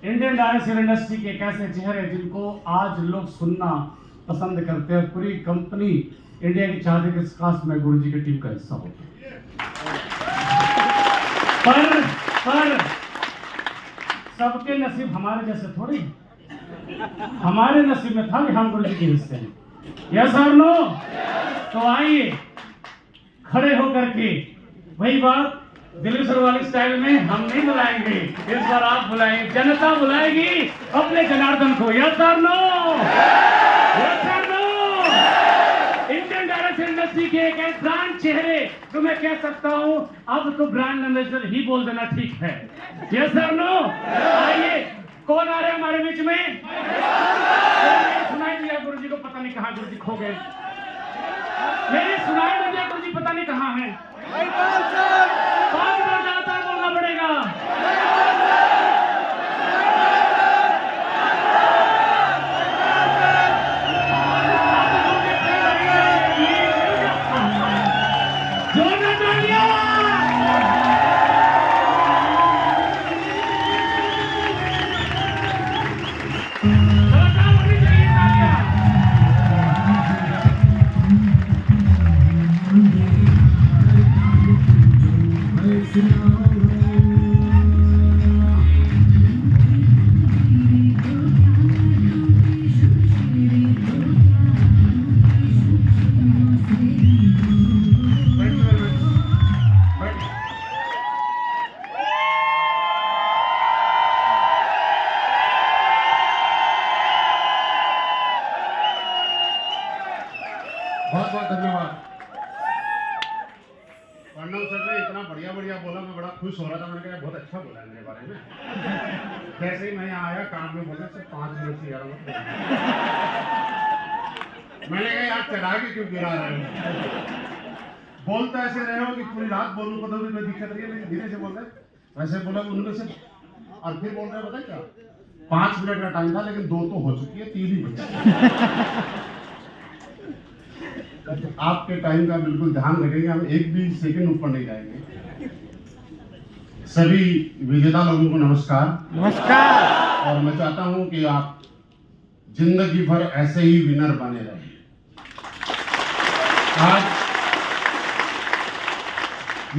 Indian direction industry के एक ऐसे चेहरे जिनको आज लोग सुनना पसंद करते हैं। पूरी कंपनी इंडिया की चाहती है कि काश मैं गुरु जी की टीम का हिस्सा हो। पर सबके नसीब हमारे जैसे थोड़ी। हमारे नसीब में था कि हम गुरु जी के हिस्से हैं। यस और नो? तो आइए खड़े होकर के वही बात दिल्ली सर वाली स्टाइल में हम नहीं बुलाएंगे, इस बार आप बुलाएंगे, जनता बुलाएगी अपने जनार्दन को। यस और नो? यस और नो? इंडियन डायरेक्शन इंडस्ट्री के एक ब्रांड चेहरे तो मैं कह सकता हूं अब तो ब्रांड एम्बेसडर ही बोल देना ठीक है। यस और नो? आइए कौन आ रहे हैं हमारे बीच में? सुनाई दिया गुरु जी को, पता नहीं कहां गुरु जी खो गए। मेरी सुनाई नहीं दिया गुरु जी पता नहीं कहां है। 5 बार लगातार बोलना पड़ेगा। बहुत बहुत धन्यवाद। प्रणव सर ने इतना बढ़िया बढ़िया बोला, मैं बड़ा खुश हो रहा था। मैंने कहा बहुत अच्छा बोला मेरे बारे में। जैसे ही मैं यहाँ आया काम में बोले सिर्फ 5 मिनट से यार मैंने कहा यार चढ़ा के क्यों गिरा रहे हो? बोलते ऐसे रहे हो कि पूरी रात बोलूं को तो भी कोई दिक्कत नहीं है, लेकिन धीरे से बोल रहे। वैसे बोला उनमें से और फिर बोल रहे पता क्या 5 मिनट का टाइम था, लेकिन 2 तो हो चुकी है, 3 ही बची। आपके टाइम का बिल्कुल ध्यान रखेंगे, हम एक भी सेकंड ऊपर नहीं जाएंगे। सभी विजेता लोगों को नमस्कार। नमस्कार। और मैं चाहता हूं कि आप जिंदगी भर ऐसे ही विनर बने रहें। आज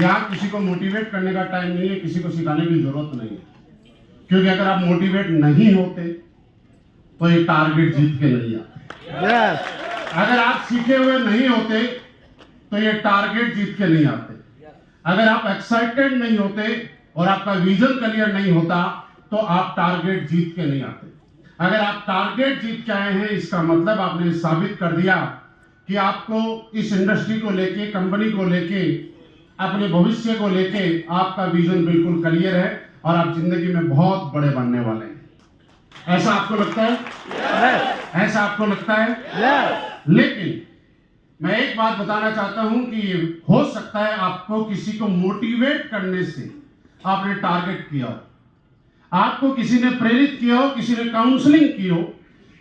यहाँ किसी को मोटिवेट करने का टाइम नहीं है, किसी को सिखाने की जरूरत नहीं है, क्योंकि अगर आप मोटिवेट नहीं होते तो ये टारगेट जीत के नहीं आते। यस। अगर आप सीखे हुए नहीं होते तो ये टारगेट जीत के नहीं आते। अगर आप एक्साइटेड नहीं होते और आपका विजन क्लियर नहीं होता तो आप टारगेट जीत के नहीं आते। अगर आप टारगेट जीत के आए हैं इसका मतलब आपने साबित कर दिया कि आपको इस इंडस्ट्री को लेके, कंपनी को लेके, अपने भविष्य को लेके आपका विजन बिल्कुल क्लियर है और आप जिंदगी में बहुत बड़े बनने वाले हैं। ऐसा आपको लगता है? यस। ऐसा आपको लगता है? यस। लेकिन मैं एक बात बताना चाहता हूं कि हो सकता है आपको किसी को मोटिवेट करने से आपने टारगेट किया हो, आपको किसी ने प्रेरित किया हो, किसी ने काउंसलिंग की हो,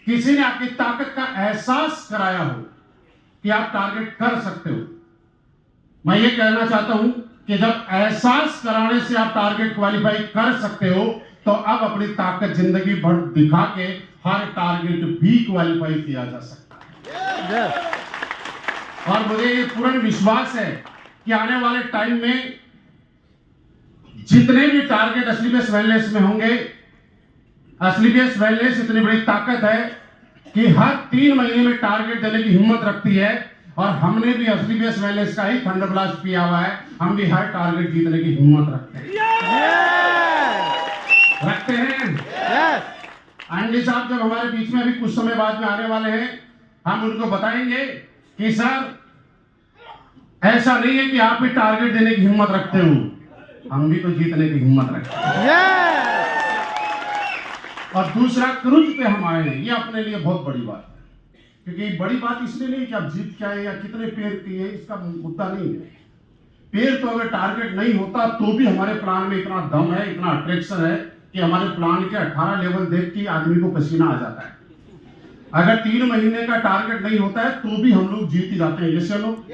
किसी ने आपकी ताकत का एहसास कराया हो कि आप टारगेट कर सकते हो। मैं ये कहना चाहता हूं कि जब एहसास कराने से आप टारगेट क्वालिफाई कर सकते हो तो अब अपनी ताकत जिंदगी भर दिखा के हर टारगेट भी क्वालिफाई किया जा सकता है। और मुझे ये पूर्ण विश्वास है कि आने वाले टाइम में जितने भी टारगेट असलीबेस वेलनेस में होंगे, असलीबेस वेलनेस इतनी बड़ी ताकत है कि हर 3 महीने में टारगेट देने की हिम्मत रखती है। और हमने भी असलीबेस वेलनेस का ही थंडर ब्लास्ट किया हुआ है। हम भी हर टारगेट जीतने की हिम्मत रखते हैं। आंडी साहब जब हमारे बीच में अभी कुछ समय बाद में आने वाले हैं, हम उनको बताएंगे कि सर ऐसा नहीं है कि आप भी टारगेट देने की हिम्मत रखते हो, हम भी तो जीतने की हिम्मत रखते हैं। और दूसरा क्रूज पे हम आए हैं, ये अपने लिए बहुत बड़ी बात है। क्योंकि बड़ी बात इसलिए नहीं कि आप जीत के आए या कितने पेड़ किए, इसका मुद्दा नहीं है। पेड़ तो अगर टारगेट नहीं होता तो भी हमारे प्लान में इतना दम है, इतना अट्रैक्शन है कि हमारे प्लान के 18 लेवल देख के आदमी को पसीना आ जाता है। अगर 3 महीने का टारगेट नहीं होता है तो भी हम लोग जीत ही जाते हैं। जैसे लोग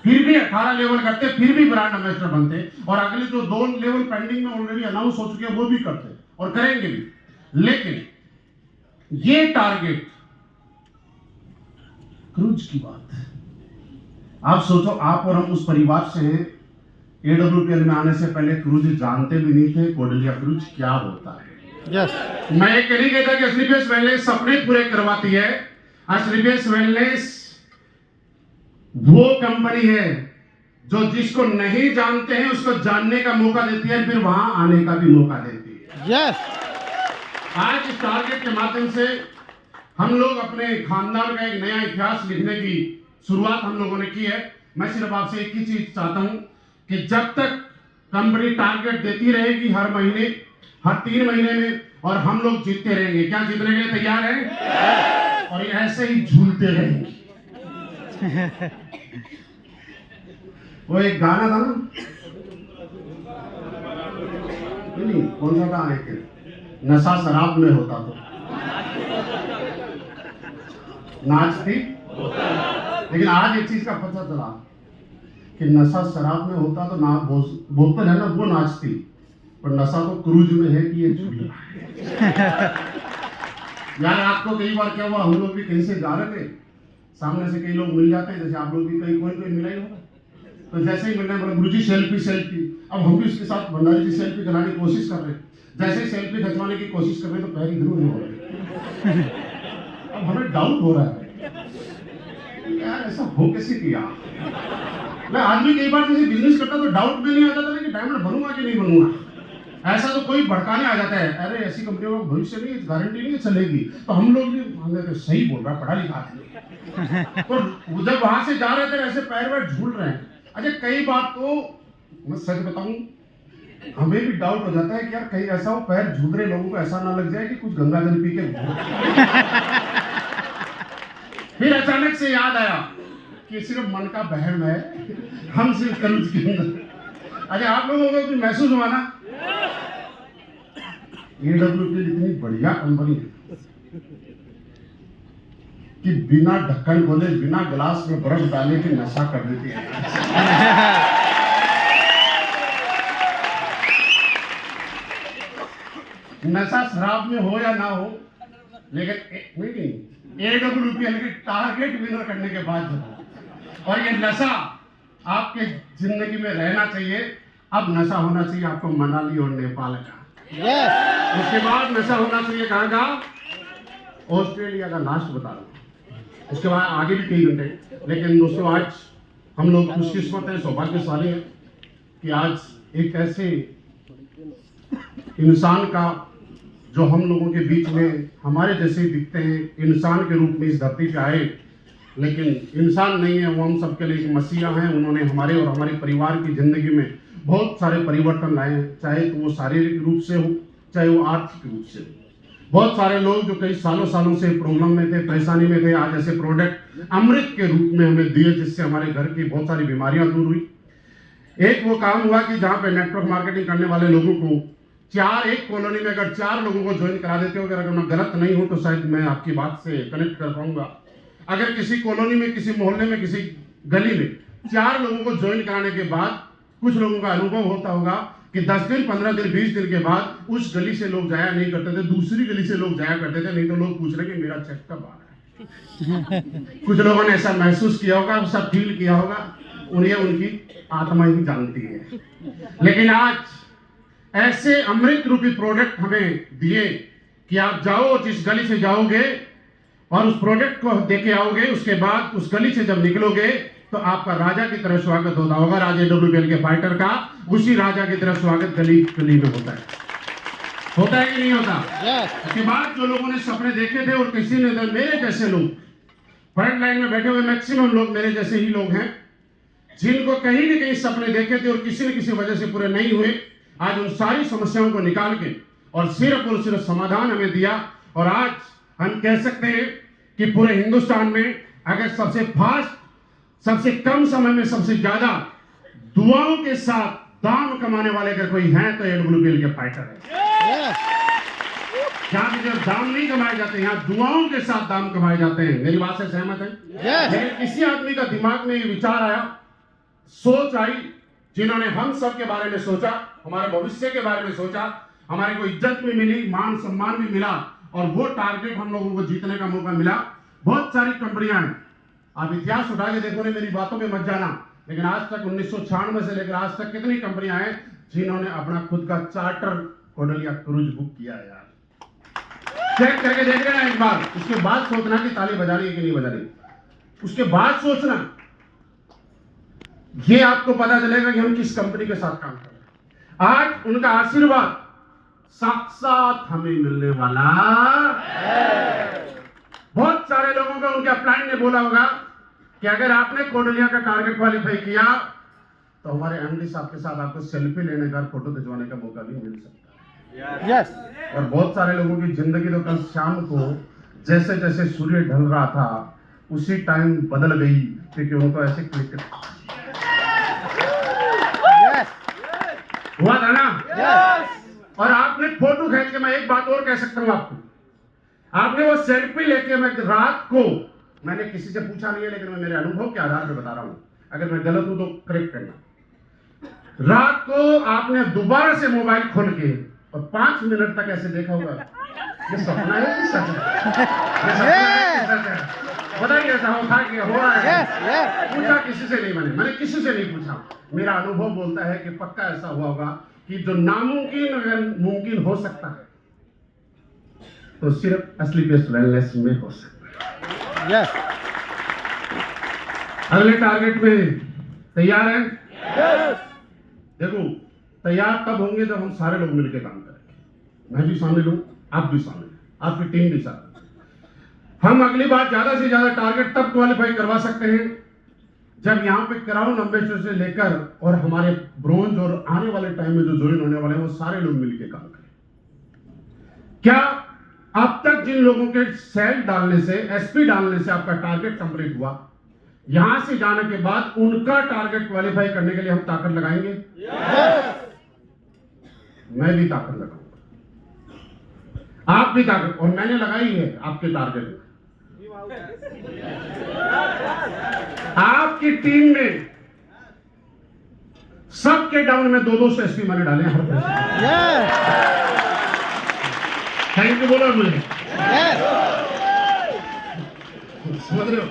फिर भी 18 लेवल करते, फिर भी ब्रांड एम्बेसडर बनते और अगले जो 2 लेवल पेंडिंग में ऑलरेडी अनाउंस हो चुके हैं वो भी करते और करेंगे भी। लेकिन ये टारगेट क्रूज की बात है। आप सोचो, आप और हम उस परिवार से हैं, AWPL में आने से पहले क्रूज जानते भी नहीं थे कोडलिया क्रूज क्या होता है। मैं एक नहीं कहता कि एसलीपीएस वेलनेस सपने पूरे करवाती है। एसलीपीएस वेलनेस वो कंपनी है जो जिसको नहीं जानते हैं उसको जानने का मौका देती है, फिर वहां आने का भी मौका देती है। आज इस टारगेट के माध्यम से हम लोग अपने खानदान का एक नया इतिहास लिखने की शुरुआत हम लोगों ने की है। मैं सिर्फ आपसे एक ही चीज चाहता हूं कि जब तक कंपनी टारगेट देती रहेगी हर महीने, हर 3 महीने में, और हम लोग जीतते रहेंगे। क्या जीतने के लिए तैयार हैं? और ये ऐसे ही झूलते रहेंगे। वो एक गाना था ना, नहीं कौन सा था, एक नशा शराब में होता तो नाचती, लेकिन आज एक चीज का पता चला कि नशा शराब में होता तो ना बोतल है ना वो नाचती, पर नशा तो क्रूज में है कि ये झूल रहा है। यार आपको कई बार क्या हुआ, हम लोग भी कहीं से जा रहे थे, सामने से कई लोग मिल जाते हैं, जैसे आप लोग भी कहीं कोई मिला ही होगा, तो जैसे ही मिलने बोला गुरुजी सेल्फी। अब हम भी उसके साथ भंडारी जी सेल्फी कराने की कोशिश कर रहे हैं। जैसे ही सेल्फी खिंचवाने की कोशिश कर रहे हैं तो पैर इधर उधर हो रहे। अब हमें डाउट हो रहा है यार ऐसा हो कैसे किया। मैं आदमी कई बार जैसे बिजनेस करता तो डाउट में नहीं आता था कि डायमंड बनूंगा कि नहीं बनूंगा। ऐसा तो कोई भड़काने आ जाता है, अरे ऐसी कंपनियों का भविष्य नहीं, गारंटी नहीं चलेगी, तो हम लोग भी मान लेते सही बोल रहा, पढ़ा लिखा आदमी। तो जब वहां से जा रहे थे ऐसे पैर वैर झूल रहे हैं। अच्छा कई बार तो मैं सच बताऊं, हमें भी डाउट हो जाता है कि यार कहीं ऐसा हो पैर झूल रहे लोगों को ऐसा ना लग जाए कि कुछ गंगा जल पी के। फिर अचानक से याद आया कि सिर्फ मन का बहम है, हम सिर्फ क्रूज के अंदर। अच्छा आप लोगों को भी महसूस हुआ ना, AWPL इतनी बढ़िया कंपनी है कि बिना ढक्कन खोले, बिना गिलास में बर्फ डाले के नशा कर देती है। नशा शराब में हो या ना हो, लेकिन नहीं AWPL के टारगेट विनर करने के बाद जब, और ये नशा आपके जिंदगी में रहना चाहिए। अब नशा होना चाहिए आपको मनाली और नेपाल का। उसके बाद नशा होना चाहिए कहाँ का, ऑस्ट्रेलिया का, लास्ट बता रहा हूँ। उसके बाद आगे भी कई घंटे, लेकिन दोस्तों आज हम लोग खुशकिस्मत हैं, सौभाग्यशाली हैं कि आज एक ऐसे इंसान का जो हम लोगों के बीच में हमारे जैसे ही दिखते हैं, इंसान के रूप में इस धरती पे आए, लेकिन इंसान नहीं है वो, हम सबके लिए मसीहा हैं। उन्होंने हमारे और हमारे परिवार की जिंदगी में बहुत सारे परिवर्तन लाए हैं, चाहे तो वो शारीरिक रूप से हो, चाहे वो आर्थिक रूप से हो। बहुत सारे लोग जो कई सालों से प्रॉब्लम में थे, परेशानी में थे, आज ऐसे प्रोडक्ट अमृत के रूप में हमें दिए जिससे हमारे घर की बहुत सारी बीमारियां दूर हुई। एक वो काम हुआ कि जहाँ पे नेटवर्क मार्केटिंग करने वाले लोगों को एक कॉलोनी में अगर 4 लोगों को ज्वाइन करा देते हो, अगर मैं गलत नहीं हूं तो शायद मैं आपकी बात से कनेक्ट कर पाऊंगा। अगर किसी कॉलोनी में, किसी मोहल्ले में, किसी गली में 4 लोगों को ज्वाइन कराने के बाद कुछ लोगों का अनुभव होता होगा कि 10 दिन, 15 दिन, 20 दिन के बाद उस गली से लोग जाया नहीं करते थे, दूसरी गली से लोग जाया करते थे। नहीं तो लोग पूछ रहे कि मेरा चेक कब आ रहा है। कुछ लोगों ने ऐसा महसूस किया होगा, सब फील किया होगा, उन्हें उनकी आत्मा ही जानती है। लेकिन आज ऐसे अमृत रूपी प्रोडक्ट हमें दिए कि आप जाओ, जिस गली से जाओगे और उस प्रोडक्ट को देके आओगे, उसके बाद उस गली से जब निकलोगे तो आपका राजा की तरह स्वागत होता होगा। राजा AWPL के फाइटर का उसी राजा की तरह स्वागत गली गली में होता है कि नहीं होता? उसके बाद जो लोगों ने सपने देखे थे और किसी ने, मेरे जैसे लोग फ्रंट लाइन में बैठे हुए मैक्सिमम लोग मेरे जैसे ही लोग हैं, जिनको कहीं न कहीं सपने देखे थे और किसी न किसी वजह से पूरे नहीं हुए, आज उन सारी समस्याओं को निकाल के और सिर्फ समाधान हमें दिया। और आज हम कह सकते हैं कि पूरे हिंदुस्तान में अगर सबसे फास्ट, सबसे कम समय में सबसे ज्यादा दुआओं के साथ दाम कमाने वाले अगर कोई हैं तो AWPL के फाइटर है। जहां भी दाम नहीं कमाए जाते, यहाँ दुआओं के साथ दाम कमाए जाते हैं। मेरी बात से सहमत है? लेकिन किसी आदमी का दिमाग में ये विचार आया, सोच आई, जिन्होंने हम सब के बारे में सोचा, हमारे भविष्य के बारे में सोचा हमारे को इज्जत भी मिली, मान सम्मान भी मिला, और वो टारगेट हम लोगों को जीतने का मौका मिला। बहुत सारी कंपनियां हैं, आप इतिहास उठा के देखो, मेरी बातों में मत जाना, लेकिन आज तक 1996 से लेकर आज तक कितनी कंपनियां हैं जिन्होंने अपना खुद का चार्टर कोडलिया क्रूज बुक किया है। यार चेक करके देख लेना एक बार, उसके बाद सोचना कि ताली बजानी है कि नहीं बजानी, उसके बाद सोचना, ये आपको पता चलेगा कि हम किस कंपनी के साथ काम कर रहे हैं। आज उनका आशीर्वाद साक्षात हमें मिलने वाला है। बहुत सारे लोगों को उनके अपलाइन ने बोला होगा कि अगर आपने कोडलिया का टारगेट क्वालिफाई किया तो हमारे एमडी साहब के साथ आपको सेल्फी लेने का, फोटो खिंचवाने का मौका भी मिल सकता है। यस। और बहुत सारे लोगों की जिंदगी तो कल शाम को जैसे जैसे सूर्य ढल रहा था उसी टाइम बदल गई, क्योंकि उनको ऐसे क्लिक हुआ था ना। और आपने फोटो खींच के, मैं एक बात और कह सकता हूं आपको, आपने वो सेल्फी लेके, मैं रात को, मैंने किसी से पूछा नहीं है लेकिन मैं मेरे अनुभव के आधार पर बता रहा हूं, अगर मैं गलत हूं तो करेक्ट करना। रात को आपने दोबारा से मोबाइल खोल के और 5 मिनट तक ऐसे देखा होगा, ये सपना है कि सच है? ये सपना है कि सच है? बताइए, ऐसा होता है कि हो रहा है? पूछा किसी से नहीं, मैंने किसी से नहीं पूछा। मेरा अनुभव बोलता है कि पक्का ऐसा हुआ होगा कि जो नामुमकिन अगर मुमकिन हो सकता है तो सिर्फ असली बेस्ट वेलनेस में हो सकता है। यस। अगले टारगेट में तैयार हैं? देखो, तैयार तब होंगे जब हम सारे लोग मिलकर काम करेंगे। मैं भी शामिल हूं, आप भी शामिल हैं, आपकी टीम भी शामिल। हम अगली बार ज्यादा से ज्यादा टारगेट तब क्वालिफाई करवा सकते हैं जब यहाँ पे क्राउन एम्बेसडर से लेकर और हमारे ब्रोंज और आने वाले टाइम में जो ज्वाइन होने वाले हैं वो सारे लोग मिलकर काम करें। क्या अब तक जिन लोगों के सेल डालने से, एसपी डालने से आपका टारगेट कंप्लीट हुआ, यहां से जाने के बाद उनका टारगेट क्वालिफाई करने के लिए हम ताकत लगाएंगे? मैं भी ताकत लगाऊंगा, आप भी ताकत, और मैंने लगाई है आपके टारगेट में। आपकी टीम में सबके डाउन में 2-2 एसपी मैंने डाले हर थैंक यू बोलो मुझे, समझ रहे हो?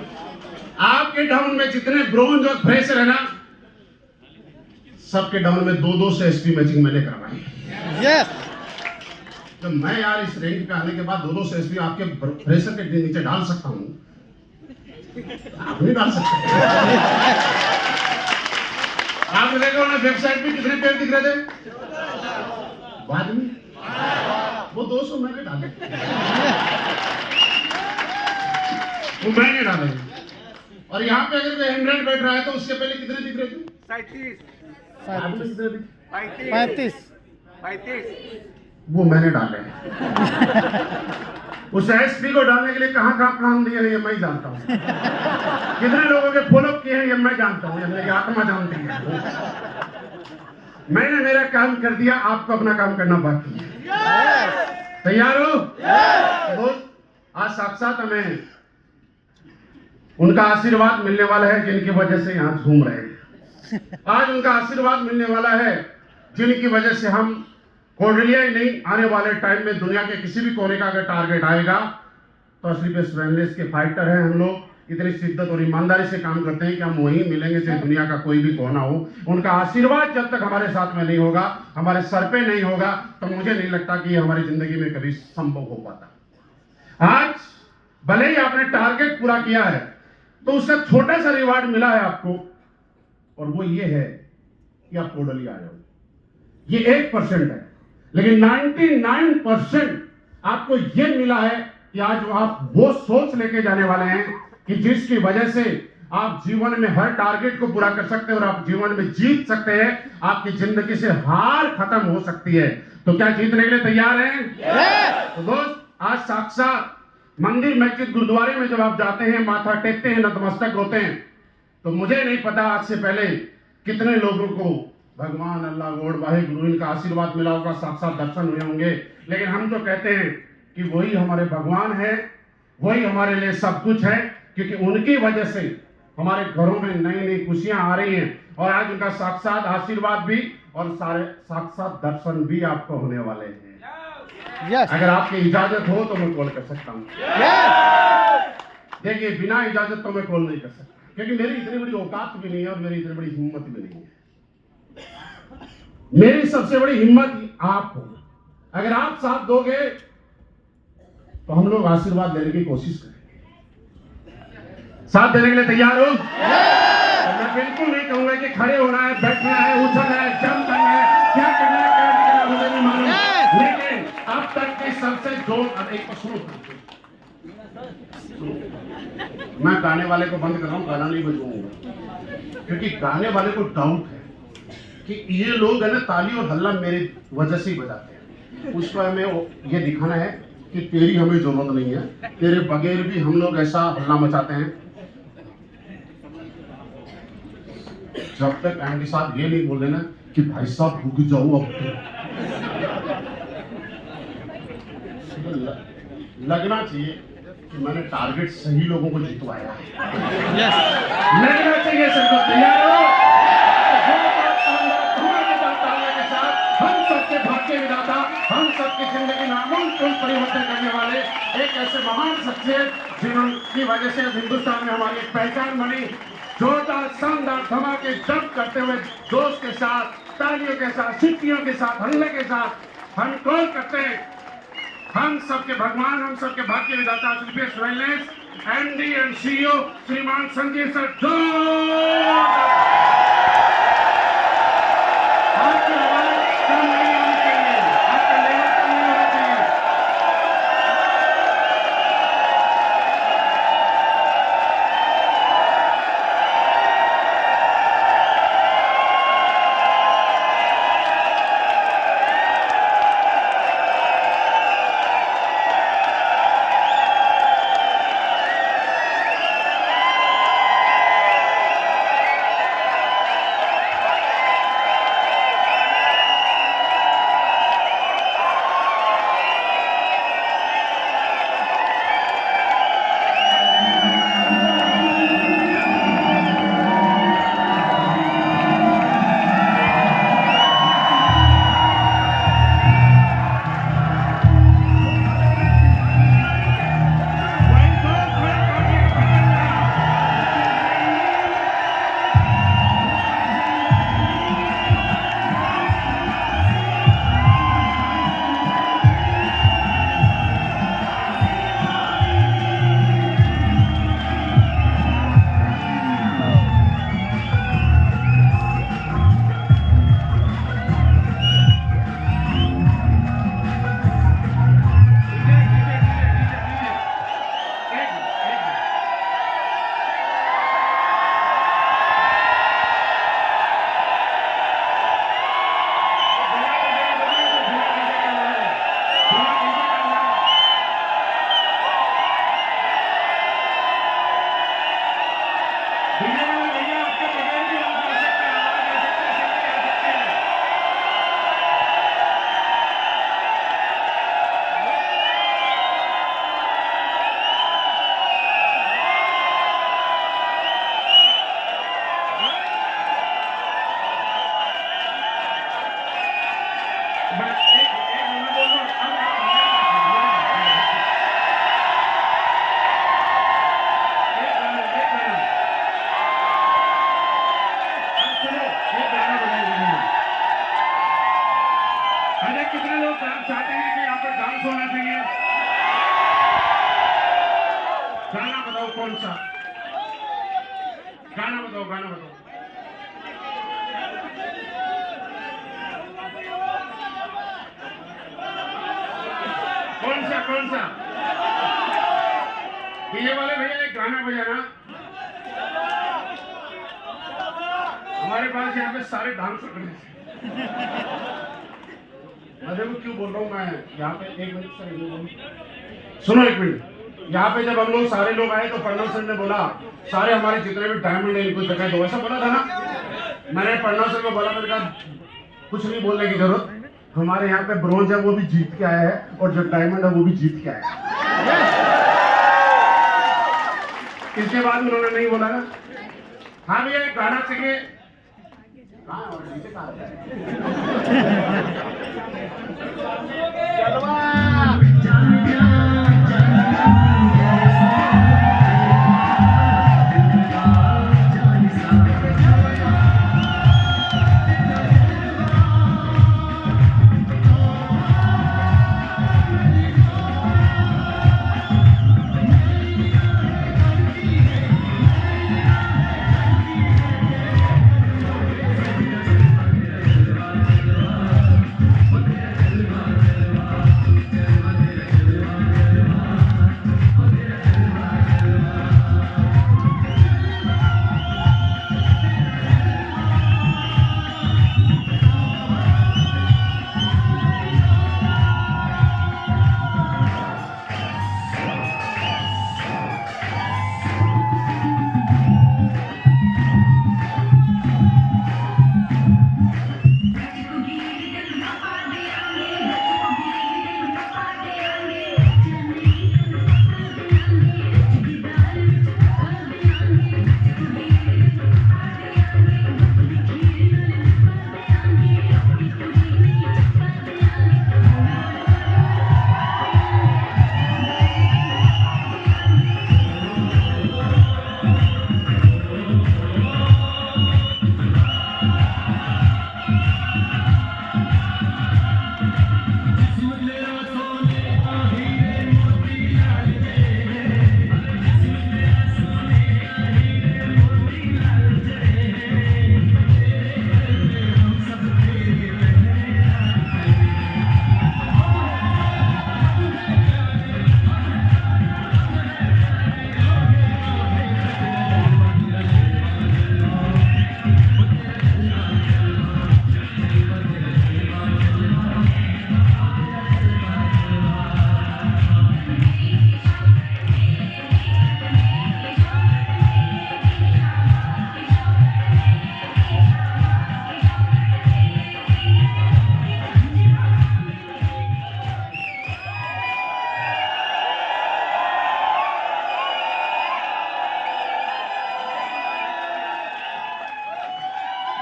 आपके डाउन में जितने ब्रोंज और फ्रेशर है ना, सबके डाउन में 2-2 एसपी मैचिंग मैंने करवाई। यस। तो मैं यार इस रैंक पे आने के बाद 2-2 एसपी आपके फ्रेशर के नीचे डाल सकता हूं, आप नहीं डाल सकते। आप देखो ना, वेबसाइट पे कितने पेड़ दिख रहे थे बाद में, वो 200 मैंने डाले, वो मैंने डाले। और यहाँ पे अगर कोई 100 बैठ रहा है तो उसके पहले कितने दिख रहे थे? 35। वो मैंने डाले। उस एसपी को डालने के लिए कहाँ प्लान दिया है ये मैं जानता हूँ, कितने लोगों के फॉलोअप किए हैं ये मैं जानता हूँ, ये मेरी आत्मा जानती है। मैंने मेरा काम कर दिया, आपको अपना काम करना बाकी है। तैयार हो? दोस्त, आज साक्षात हमें उनका आशीर्वाद मिलने वाला है जिनकी वजह से यहाँ घूम रहे हैं। आज उनका आशीर्वाद मिलने वाला है जिनकी वजह से हम कोडलिया ही नहीं, आने वाले टाइम में दुनिया के किसी भी कोने का अगर टारगेट आएगा तो असली बेस्ट वेलनेस के फाइटर हैं हम लोग। इतनी शिद्दत और ईमानदारी से काम करते हैं कि हम वहीं मिलेंगे चाहे दुनिया का कोई भी कोना हो। उनका आशीर्वाद जब तक हमारे साथ में नहीं होगा, हमारे सर पे नहीं होगा, तो मुझे नहीं लगता कि हमारी जिंदगी में कभी संभव हो पाता। आज भले ही आपने टारगेट पूरा किया है तो उसका छोटा सा रिवार्ड मिला है आपको, और वो ये है कि आप कोडलिया आए हो। ये 1% है, लेकिन 99% आपको ये मिला है कि आज आप वो सोच लेके जाने वाले हैं कि जिसकी वजह से आप जीवन में हर टारगेट को पूरा कर सकते हैं और आप जीवन में जीत सकते हैं। आपकी जिंदगी से हार खत्म हो सकती है। तो क्या जीतने के लिए तैयार हैं? तो दोस्त, आज साक्षात मंदिर, मस्जिद, गुरुद्वारे में जब आप जाते हैं, माथा टेकते हैं, नतमस्तक होते हैं, तो मुझे नहीं पता आज से पहले कितने लोगों को भगवान, अल्लाह, गॉड, वाहिगुरु इनका आशीर्वाद मिला होगा, साक्षात दर्शन हुए होंगे। लेकिन हम तो कहते हैं कि वही हमारे भगवान है, वही हमारे लिए सब कुछ है, क्योंकि उनकी वजह से हमारे घरों में नई नई खुशियां आ रही हैं और आज उनका साक्षात आशीर्वाद भी और सारे साक्षात दर्शन भी आपको होने वाले हैं। Yes. अगर आपकी इजाजत हो तो मैं कॉल कर सकता हूँ। Yes. देखिए, बिना इजाजत तो मैं कॉल नहीं कर सकता, क्योंकि मेरी इतनी बड़ी औकात भी नहीं है और मेरी इतनी बड़ी हिम्मत भी नहीं है। मेरी सबसे बड़ी हिम्मत आप हो। अगर आप साथ दोगे तो हम लोग आशीर्वाद लेने की कोशिश करेंगे। साथ देने के लिए तैयार हो? मैं बिल्कुल नहीं कहूंगा कि खड़े होना है, बैठना है, उछलना है, जंप करना है, क्या करना है, क्या नहीं करना, मुझे नहीं मालूम। लेकिन अब तक की सबसे जोर एक को सुनो। मैं गाने वाले को बंद कर रहा हूँ, गाना नहीं बजवाऊंगा, क्योंकि गाने वाले को डाउट है कि ये लोग है ना ताली और हल्ला मेरी वजह से ही बजाते हैं। उसको हमें ये दिखाना है कि तेरी हमें जरूरत नहीं है, तेरे बगैर भी हम लोग ऐसा हल्ला मचाते हैं। जब तक एमडी साहब ये नहीं बोल देना कि भाई साहब रुक जाओ, अब तो लगना चाहिए कि मैंने टारगेट सही लोगों को जितवाया है। लगना चाहिए सबको। तैयार हो? हम सबके भाग्य विधाता, हम सबकी जिंदगी में आमूल परिवर्तन करने वाले एक ऐसे महान शख्सियत जिनकी वजह से हिंदुस्तान में हमारी एक पहचान बनी। जोरदार शानदार धमाके जब करते हुए जोश के साथ, तालियों के साथ, सीटियों के साथ, हल्ले के साथ हम कॉल करते हैं हम सबके भगवान, हम सबके भाग्य विधाता Shri wellness MD and CEO श्रीमान संजीव सर। आपकी आवाज कम नहीं होनी चाहिए, आपका लेवल कम नहीं होना चाहिए। कितने लोग चाहते हैं कि यहाँ पर डांस होना चाहिए? गाना बताओ, कौन सा गाना बताओ? गाना बताओ। कौन सा? ये वाले भैया एक गाना बजाना। हमारे पास यहाँ पे सारे डांसर खड़े हैं। मैं देखो क्यों बोल रहा हूँ मैं यहाँ पे। एक मिनट सर, सुनो एक मिनट। यहाँ पे जब हम लोग सारे लोग आए तो प्रणव सर ने बोला सारे हमारे जितने भी डायमंड है इनको जगह दो, ऐसा बोला था ना। मैंने प्रणव सर को बोला, मैंने कहा कुछ नहीं बोलने की जरूरत, हमारे यहाँ पे ब्रोंज है वो भी जीत के आया है और जो डायमंड है वो भी जीत के आया है। इसके बाद उन्होंने नहीं बोला ना। हाँ भैया एक गाना चाहिए कहाँ है और नीचे कहाँ है?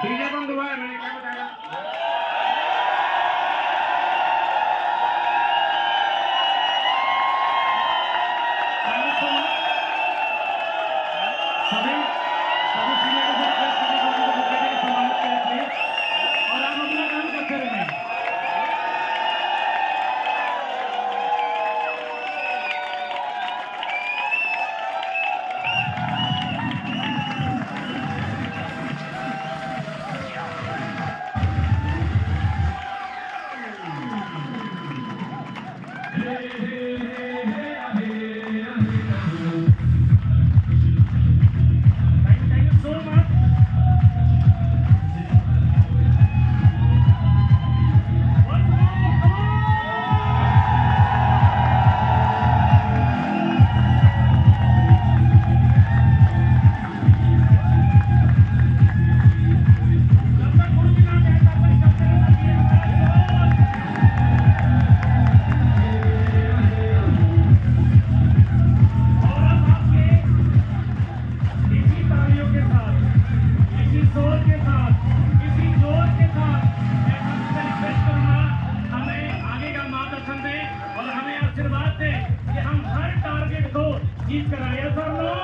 डीजे बंद हुआ है, मैंने क्या बताया? सभी सभी सीनियर को रिक्वेस्ट करने को बुक करके सम्मानित करें प्लीज, और आप अपना काम करते रहें। Thank you so much. Once more, come on. जब तक गुरु की नाम है तब तक चलते रहना चाहिए हमारा। और अब आपके इसी तालियों के साथ, इसी जोर के साथ, इसी जोर के साथ मैं आपसे रिक्वेस्ट करूंगा, हमें आगे का मार्गदर्शन दें और हमें आशीर्वाद दें कि हम हर टारगेट को जीत कर आए। सर लो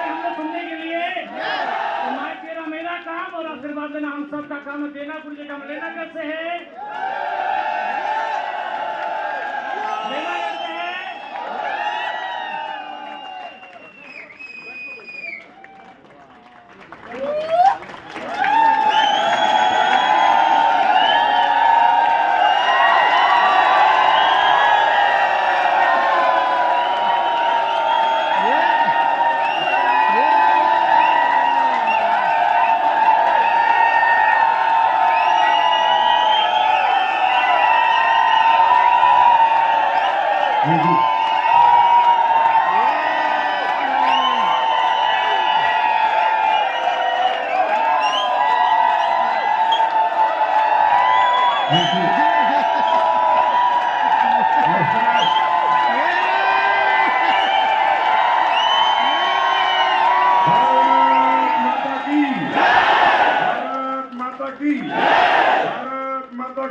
हमको सुनने के लिए तो मैं तेरा मेरा काम और आशीर्वाद देना हम सबका काम है। देना गुरु जी का लेना कैसे है? लेना कैसे है?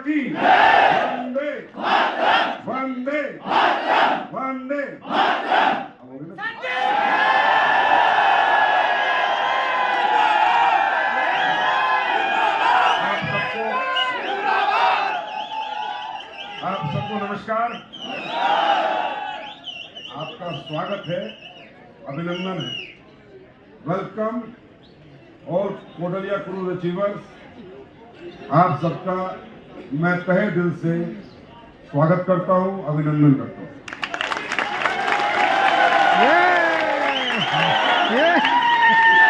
की वंदे वंदे वंदे। अब हो गई ना? आप सबको नमस्कार। आपका स्वागत है, अभिनंदन है। वेलकम और कोटलिया क्रूज अचीवर्स, आप सबका मैं तहे दिल से स्वागत करता हूं, अभिनंदन करता हूं।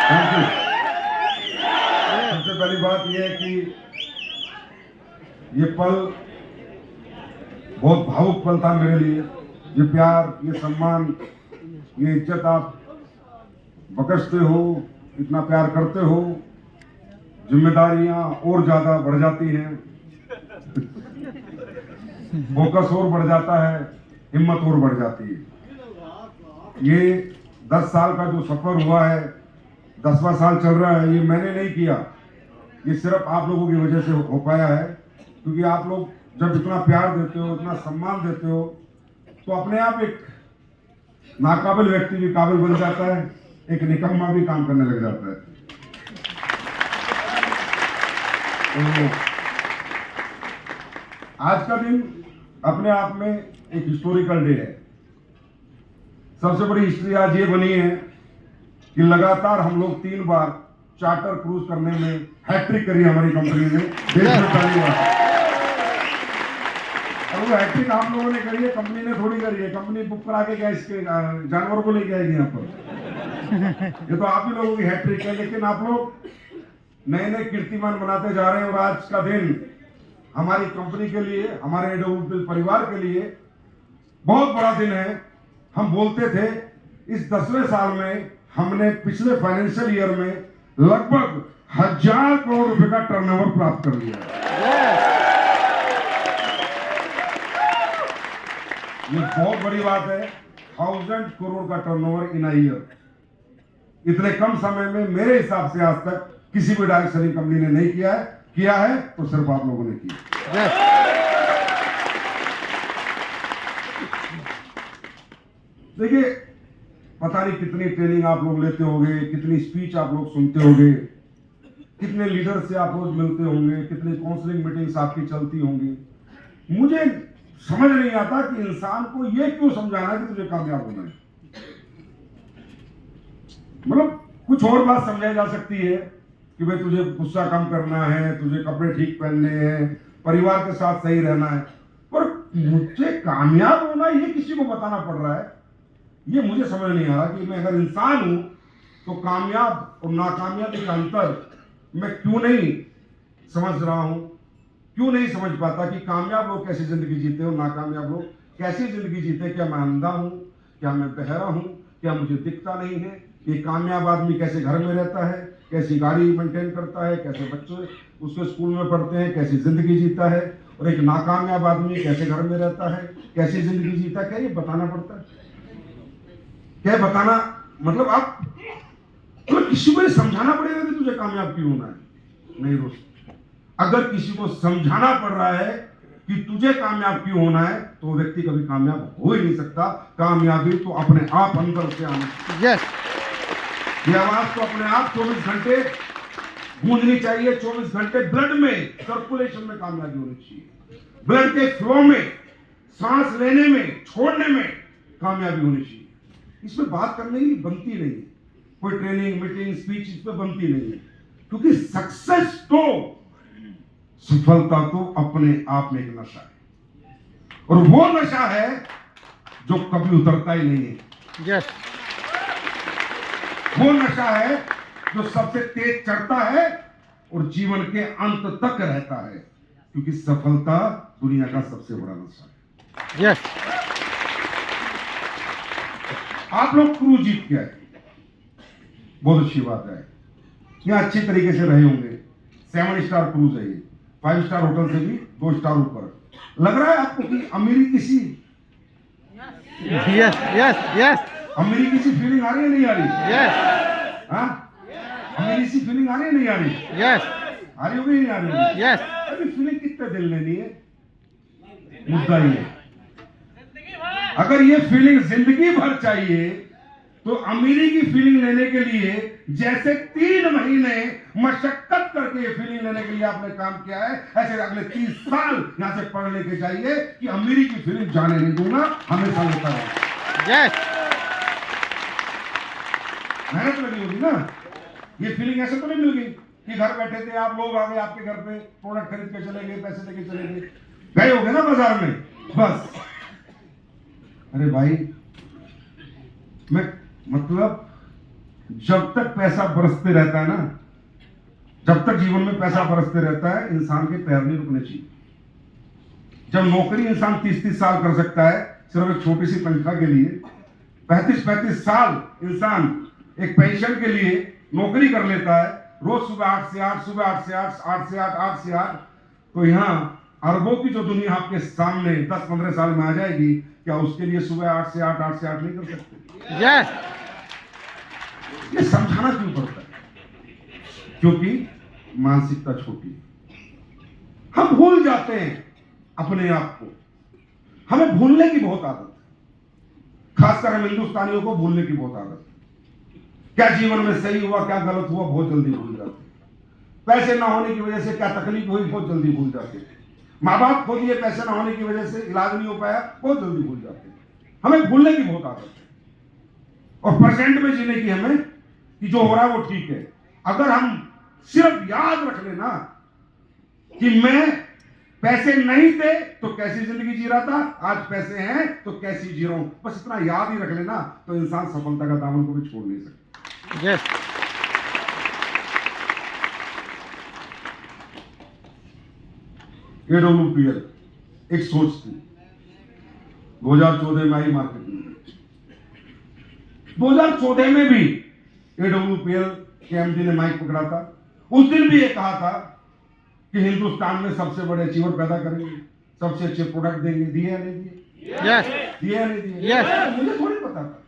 Thank you. सबसे पहली बात यह है कि ये पल बहुत भावुक पल था मेरे लिए। ये प्यार, ये सम्मान, ये इज्जत आप बख्शते हो, इतना प्यार करते हो, जिम्मेदारियां और ज्यादा बढ़ जाती हैं, फोकस और बढ़ जाता है, हिम्मत और बढ़ जाती है। ये 10 साल का जो सफर हुआ है, 10वां साल चल रहा है, ये मैंने नहीं किया, ये सिर्फ आप लोगों की वजह से हो पाया है। क्योंकि आप लोग जब इतना प्यार देते हो, इतना सम्मान देते हो, तो अपने आप एक नाकाबिल व्यक्ति भी काबिल बन जाता है, एक निकम्मा भी काम करने लग जाता है। तो आज का दिन अपने आप में एक हिस्टोरिकल डे है। सबसे बड़ी हिस्ट्री आज ये बनी है कि लगातार हम लोग 3 बार चार्टर क्रूज करने में हैट्रिक करी हमारी कंपनी ने, देश में पहली बार। और वो हैट्रिक आप लोगों ने करी है, कंपनी ने थोड़ी करी है। कंपनी बुक करा के क्या इसके जानवर को लेके आएगी यहाँ पर? ये तो आप ही लोगों की हैट्रिक है। लेकिन आप लोग नए नए कीर्तिमान बनाते जा रहे हैं और आज का दिन हमारी कंपनी के लिए, हमारे एडोबिल परिवार के लिए बहुत बड़ा दिन है। हम बोलते थे इस 10वें साल में हमने पिछले फाइनेंशियल ईयर में लगभग 1000 करोड़ रुपए का टर्नओवर प्राप्त कर लिया। ये बहुत बड़ी बात है, 1000 करोड़ का टर्नओवर इन अ ईयर। इतने कम समय में मेरे हिसाब से आज तक किसी भी डायरेक्ट सेलिंग कंपनी ने नहीं किया है तो सिर्फ आप लोगों ने किया। देखिए, पता नहीं कितनी ट्रेनिंग आप लोग लेते होंगे, कितनी स्पीच आप लोग सुनते होंगे, कितने लीडर से आप रोज मिलते होंगे, कितनी काउंसलिंग मीटिंग्स आपकी चलती होंगी। मुझे समझ नहीं आता कि इंसान को यह क्यों समझाना है कि तुझे कामयाब होना है। मतलब कुछ और बात समझाई जा सकती है कि भाई तुझे गुस्सा कम करना है, तुझे कपड़े ठीक पहनने हैं, परिवार के साथ सही रहना है, पर मुझे कामयाब होना ये किसी को बताना पड़ रहा है। ये मुझे समझ नहीं आ रहा कि मैं अगर इंसान हूं तो कामयाब और नाकामयाबी का अंतर मैं क्यों नहीं समझ रहा हूं, क्यों नहीं समझ पाता कि कामयाब लोग कैसी जिंदगी जीते और नाकामयाब लोग कैसी जिंदगी जीते। क्या मैं अंधा हूं, क्या मैं बहरा हूं, क्या मुझे दिखता नहीं है? कि कामयाब आदमी कैसे घर में रहता है, कैसी गाड़ी मेंटेन करता है, कैसे बच्चे उसके स्कूल में पढ़ते हैं, कैसी जिंदगी जीता है, और एक नाकामयाब आदमी कैसे घर में रहता है, कैसी जिंदगी जीता है, क्या ये बताना पड़ता है? क्या बताना मतलब आप तो किसी को समझाना पड़ेगा कि तुझे कामयाब क्यों होना है? नहीं दोस्त, अगर किसी को समझाना पड़ रहा है कि तुझे कामयाब क्यों होना है तो व्यक्ति कभी कामयाब हो ही नहीं सकता। कामयाबी तो अपने आप अंदर से आनी चाहिए। ये आवाज तो अपने आप 24 घंटे गूंजनी चाहिए। 24 घंटे ब्लड में, सर्कुलेशन में कामयाबी होनी चाहिए। ब्लड के फ्लो में, सांस लेने में, छोड़ने में कामयाबी होनी चाहिए। इसमें बात करने की बनती नहीं है, कोई ट्रेनिंग मीटिंग स्पीच इस पर बनती नहीं है। क्योंकि सक्सेस तो, सफलता तो अपने आप में एक नशा है, और वो नशा है जो कभी उतरता ही नहीं है। यस, वो नशा है जो सबसे तेज चढ़ता है और जीवन के अंत तक रहता है। क्योंकि सफलता दुनिया का सबसे बड़ा नशा है। यस, आप लोग क्रूज जीत के आए, बहुत अच्छी बात है। यहाँ अच्छी तरीके से रहे होंगे। 7 स्टार क्रूज है ये, 5 स्टार होटल से भी 2 स्टार ऊपर। लग रहा है आपको कि अमीरी किसी यस यस यस अमीरी किसी फीलिंग आ रही है, नहीं आ रही? यस हाँ, अमीरी सी फीलिंग आ रही है, नहीं आ रही? यस आ रही होगी, नहीं आ रही? यस अभी फीलिंग कितने पे दिल लेनी है, मुद्दा ही है। अगर ये फीलिंग जिंदगी भर चाहिए तो अमीरी की फीलिंग लेने के लिए जैसे 3 महीने मशक्कत करके ये फीलिंग लेने के लिए आपने काम किया है, ऐसे अगले 30 साल यहां से पढ़ लेके जाइए कि अमीरी की फीलिंग जाने नहीं दूंगा, हमेशा लेता है। यस मेहनत लगी होगी ना। ये फीलिंग ऐसे तो नहीं मिल गई कि घर बैठे थे आप, लोग आ गए आपके घर पे, प्रोडक्ट खरीद के चले गए, पैसे देके चले गए, गए हो गए ना बाजार में बस। अरे भाई मैं मतलब जब तक पैसा बरसते रहता है ना, जब तक जीवन में पैसा बरसते रहता है, इंसान के पैर नहीं रुकने चाहिए। जब नौकरी इंसान 30-30 साल कर सकता है सिर्फ एक छोटी सी तनख्वाह के लिए, 35-35 साल इंसान एक पेंशन के लिए नौकरी कर लेता है, रोज सुबह 8 से 8, सुबह 8 से 8, 8 से 8, 8 से 8, तो यहाँ अरबों की जो दुनिया आपके सामने 10-15 साल में आ जाएगी, क्या उसके लिए सुबह 8 से 8, 8 से 8 नहीं कर सकते? यस ये समझाना क्यों पड़ता है? क्योंकि मानसिकता छोटी है, हम भूल जाते हैं अपने आप को, हमें भूलने की बहुत आदत है, खासकर हम हिंदुस्तानियों को भूलने की बहुत आदत है। क्या जीवन में सही हुआ क्या गलत हुआ बहुत जल्दी भूल जाते हैं। पैसे ना होने की वजह से क्या तकलीफ हुई बहुत जल्दी भूल जाते हैं। माँ बाप खो दिए, पैसे ना होने की वजह से इलाज नहीं हो पाया, बहुत जल्दी भूल जाते हैं। हमें भूलने की बहुत आदत है और प्रेजेंट में जीने की हमें, कि जो हो रहा है वो ठीक है। अगर हम सिर्फ याद रख लेना कि मैं पैसे नहीं थे तो कैसी जिंदगी जी रहा था, आज पैसे हैं तो कैसी जी रहा हूं, बस इतना याद ही रख लेना, तो इंसान सफलता का दामन को भी छोड़ नहीं सकता। यस AWPL एक सोच थी, 2014 में आई मार्केट में। 2014 में भी AWPL के एमडी ने माइक पकड़ा था, उस दिन भी ये कहा था कि हिंदुस्तान में सबसे बड़े अचीवर पैदा करेंगे, सबसे अच्छे प्रोडक्ट देंगे। दिए या नहीं दिए? यस दिए या नहीं दिए? Yes. मुझे थोड़ी पता था।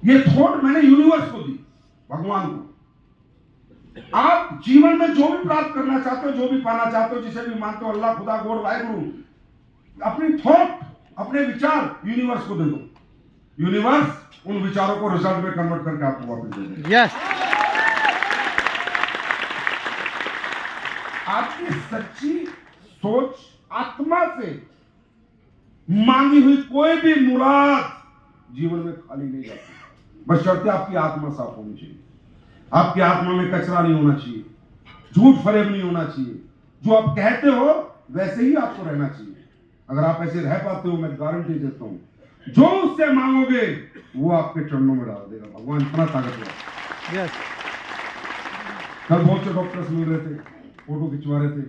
ये थॉट मैंने यूनिवर्स को दी, भगवान को। आप जीवन में जो भी प्राप्त करना चाहते हो, जो भी पाना चाहते हो, जिसे भी मानते हो, अल्लाह, खुदा, गॉड, वाहिगुरु, अपनी थॉट, अपने विचार यूनिवर्स को दे दो। यूनिवर्स उन विचारों को रिजल्ट में कन्वर्ट करके आपको वापस दे देगा। यस आपकी सच्ची सोच, आत्मा से मांगी हुई कोई भी मुराद जीवन में खाली नहीं जाती, बशर्ते आपकी आत्मा साफ होनी चाहिए। आपकी आत्मा में कचरा नहीं होना चाहिए, झूठ फरेब नहीं होना चाहिए। जो आप कहते हो वैसे ही आपको रहना चाहिए। अगर आप ऐसे रह पाते हो, मैं गारंटी देता हूं, जो उससे मांगोगे वो आपके चरणों में डाल देगा। भगवान इतना ताकतवर है। यस कल बहुत से डॉक्टर्स मिल रहे थे, फोटो खिंचवा रहे थे।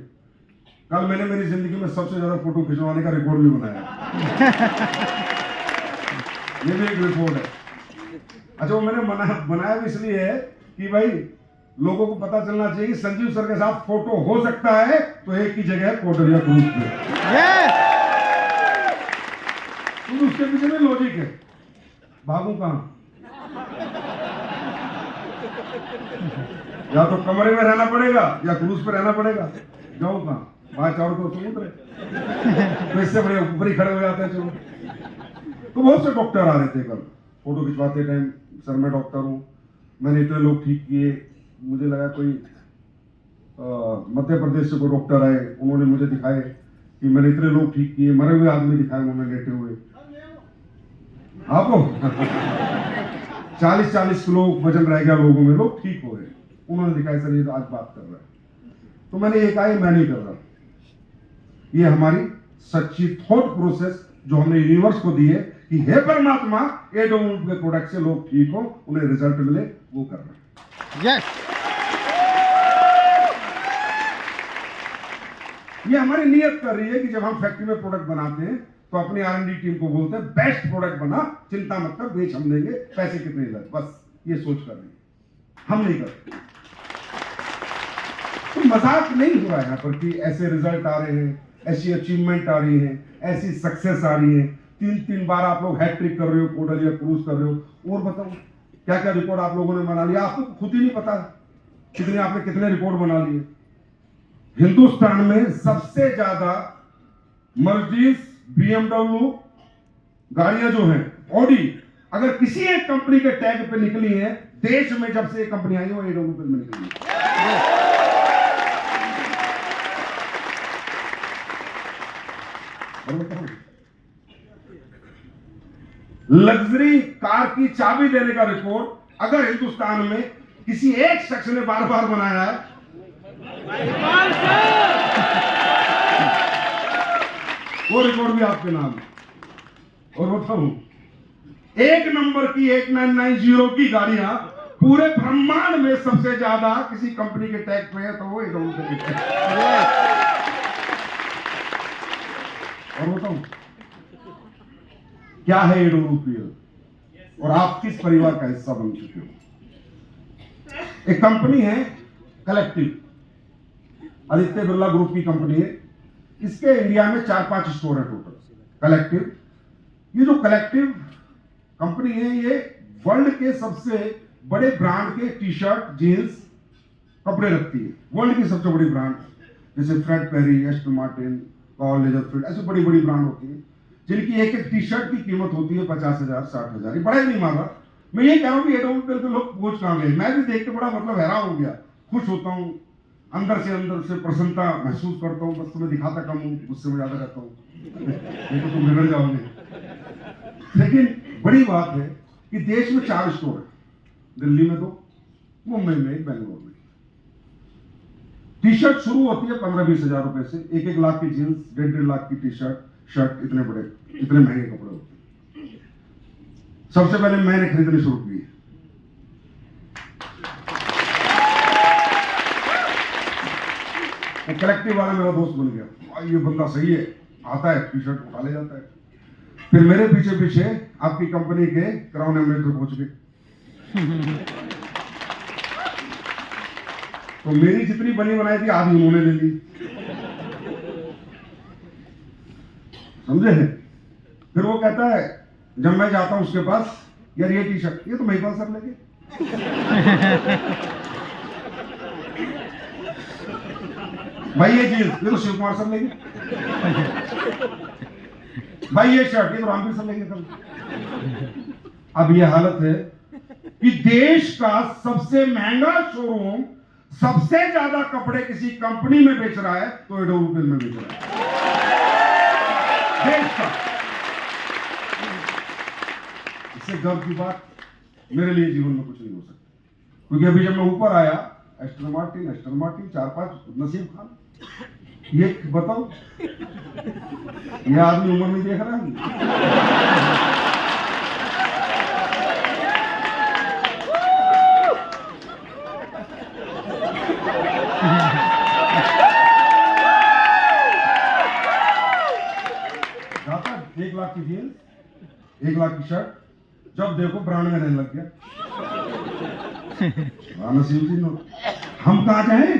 कल मैंने मेरी जिंदगी में सबसे ज्यादा फोटो खिंचवाने का रिकॉर्ड भी बनाया। ये भी एक रिकॉर्ड है। अच्छा, वो मैंने बनाया भी इसलिए है कि भाई लोगों को पता चलना चाहिए कि संजीव सर के साथ फोटो हो सकता है, तो एक ही जगह कोटरिया क्रूज पे। यस तो उसके पीछे में लॉजिक है, भागू कहां? या तो कमरे में रहना पड़ेगा या क्रूज पे रहना पड़ेगा, जाऊं कहां? वहां चारों तरफ समुद्र है, तो इससे बड़े ऊपर ही खड़े हो जाते हैं। चलो, तो बहुत से डॉक्टर आ रहे थे कल फोटो खिंचवाते टाइम। सर मैं डॉक्टर हूं, मैंने इतने लोग ठीक किए। मुझे लगा कोई मध्य प्रदेश से कोई डॉक्टर आए, उन्होंने मुझे दिखाए कि मैंने इतने लोग ठीक किए। मरे हुए आदमी दिखाए उन्होंने लेटे हुए आपको। 40-40 किलो वजन रह गया लोगों में, लोग ठीक हो गए। उन्होंने दिखाया सर ये तो आज बात कर रहा है। तो मैंने ये कहा मैं नहीं कर रहा। ये हमारी सच्ची थॉट प्रोसेस जो हमने यूनिवर्स को दी है कि हे परमात्मा, AWPL के प्रोडक्ट से लोग ठीक हो, उन्हें रिजल्ट मिले, वो कर रहे हैं। यस ये हमारी नियत कर रही है कि जब हम फैक्ट्री में प्रोडक्ट बनाते हैं तो अपनी R&D टीम को बोलते हैं बेस्ट प्रोडक्ट बना, चिंता मत कर, बेच हम देंगे, पैसे कितने लगे, बस ये सोच कर रही है। हम नहीं करते। तो मजाक नहीं हुआ यहाँ पर कि ऐसे रिजल्ट आ रहे हैं, ऐसी अचीवमेंट आ रही है, ऐसी सक्सेस आ रही है। 3-3 बार आप लोग हैट्रिक कर रहे हो, कोटरिया क्रूज कर रहे हो। और बताओ क्या क्या रिकॉर्ड आप लोगों ने बना लिया, आपको खुद ही नहीं पता कितने आपने कितने रिकॉर्ड बना लिए। हिंदुस्तान में सबसे ज्यादा मर्सिडीज, BMW गाड़ियां जो हैं, ऑडी, अगर किसी एक कंपनी के टैग पे निकली है देश में, जब से ये कंपनी आई है वो AWL में निकली है। लग्जरी कार की चाबी देने का रिकॉर्ड अगर हिंदुस्तान में किसी एक शख्स ने बार बार बनाया है, वो रिकॉर्ड भी आपके नाम है। और बताऊं, एक नंबर की 8990 की गाड़ियां पूरे ब्रह्मांड में सबसे ज्यादा किसी कंपनी के टैग पे है तो वो AWL के टैग पे। और बताऊं क्या है AWL और आप किस परिवार का हिस्सा बन चुके हो। एक कंपनी है कलेक्टिव, आदित्य बिरला ग्रुप की कंपनी है। इसके इंडिया में 4-5 स्टोर है टोटल। कलेक्टिव, ये जो कलेक्टिव कंपनी है ये वर्ल्ड के सबसे बड़े ब्रांड के टी-शर्ट, जीन्स, कपड़े रखती है। वर्ल्ड की सबसे बड़ी ब्रांड जैसे Fred Perry, Aston Martin, Karl Lagerfeld, ऐसी बड़ी बड़ी ब्रांड होती है जिनकी एक एक टी-शर्ट की कीमत होती है 50,000, 60,000। ये बड़ा ही नहीं मांगा। मैं ये कह रहा हूँ कि AWL के लोग पहुंच कहां गए। मैं भी देख के बड़ा हैरान हो गया, खुश होता हूँ, अंदर से प्रसन्नता महसूस करता हूँ। बस तुम्हें दिखाता कम हूँ, मुझसे मैं ज्यादा रहता हूँ, नहीं तो तुम बिगड़ जाओगे। लेकिन बड़ी बात है कि देश में 4 स्टोर है, दिल्ली में 2, मुंबई में 1, बेंगलोर में। टी-शर्ट शुरू होती है 15-20 हजार रुपए से, 1-1 लाख की जीन्स, 1.5 लाख की टी-शर्ट, शर्ट, इतने महंगे कपड़े होते हैं। सबसे पहले मैंने खरीदने शुरू की। कलेक्टिव वाला मेरा दोस्त बन गया, ये बंदा सही है, आता है टी-शर्ट उठा ले जाता है। फिर मेरे पीछे पीछे आपकी कंपनी के क्राउन एम्बेसडर पहुंच गए। तो मेरी जितनी बनी बनाई थी आधी उन्होंने ले ली, समझे। फिर वो कहता है जब मैं जाता हूं उसके पास, यार ये टी-शर्ट, ये तो महिपाल सर लेंगे। भाई ये जीन्स, ये तो शिव कुमार सर लेंगे। भाई ये शर्ट, ये तो रामवीर सर लेंगे कल। अब ये हालत है कि देश का सबसे महंगा शोरूम सबसे ज्यादा कपड़े किसी कंपनी में बेच रहा है तो AWL में बेच रहा है देश का। इससे गर्व की बात मेरे लिए जीवन में कुछ नहीं हो सकता, क्योंकि अभी जब मैं ऊपर आया, एस्टन मार्टिन 4-5, नसीब खान, ये बताओ ये आदमी उम्र नहीं देख रहा है। जाता 1 लाख की जीन्स, 1 लाख की शर्ट, जब देखो ब्रांड में रहने लग गया। नसीब जी, हम कहां जाएं?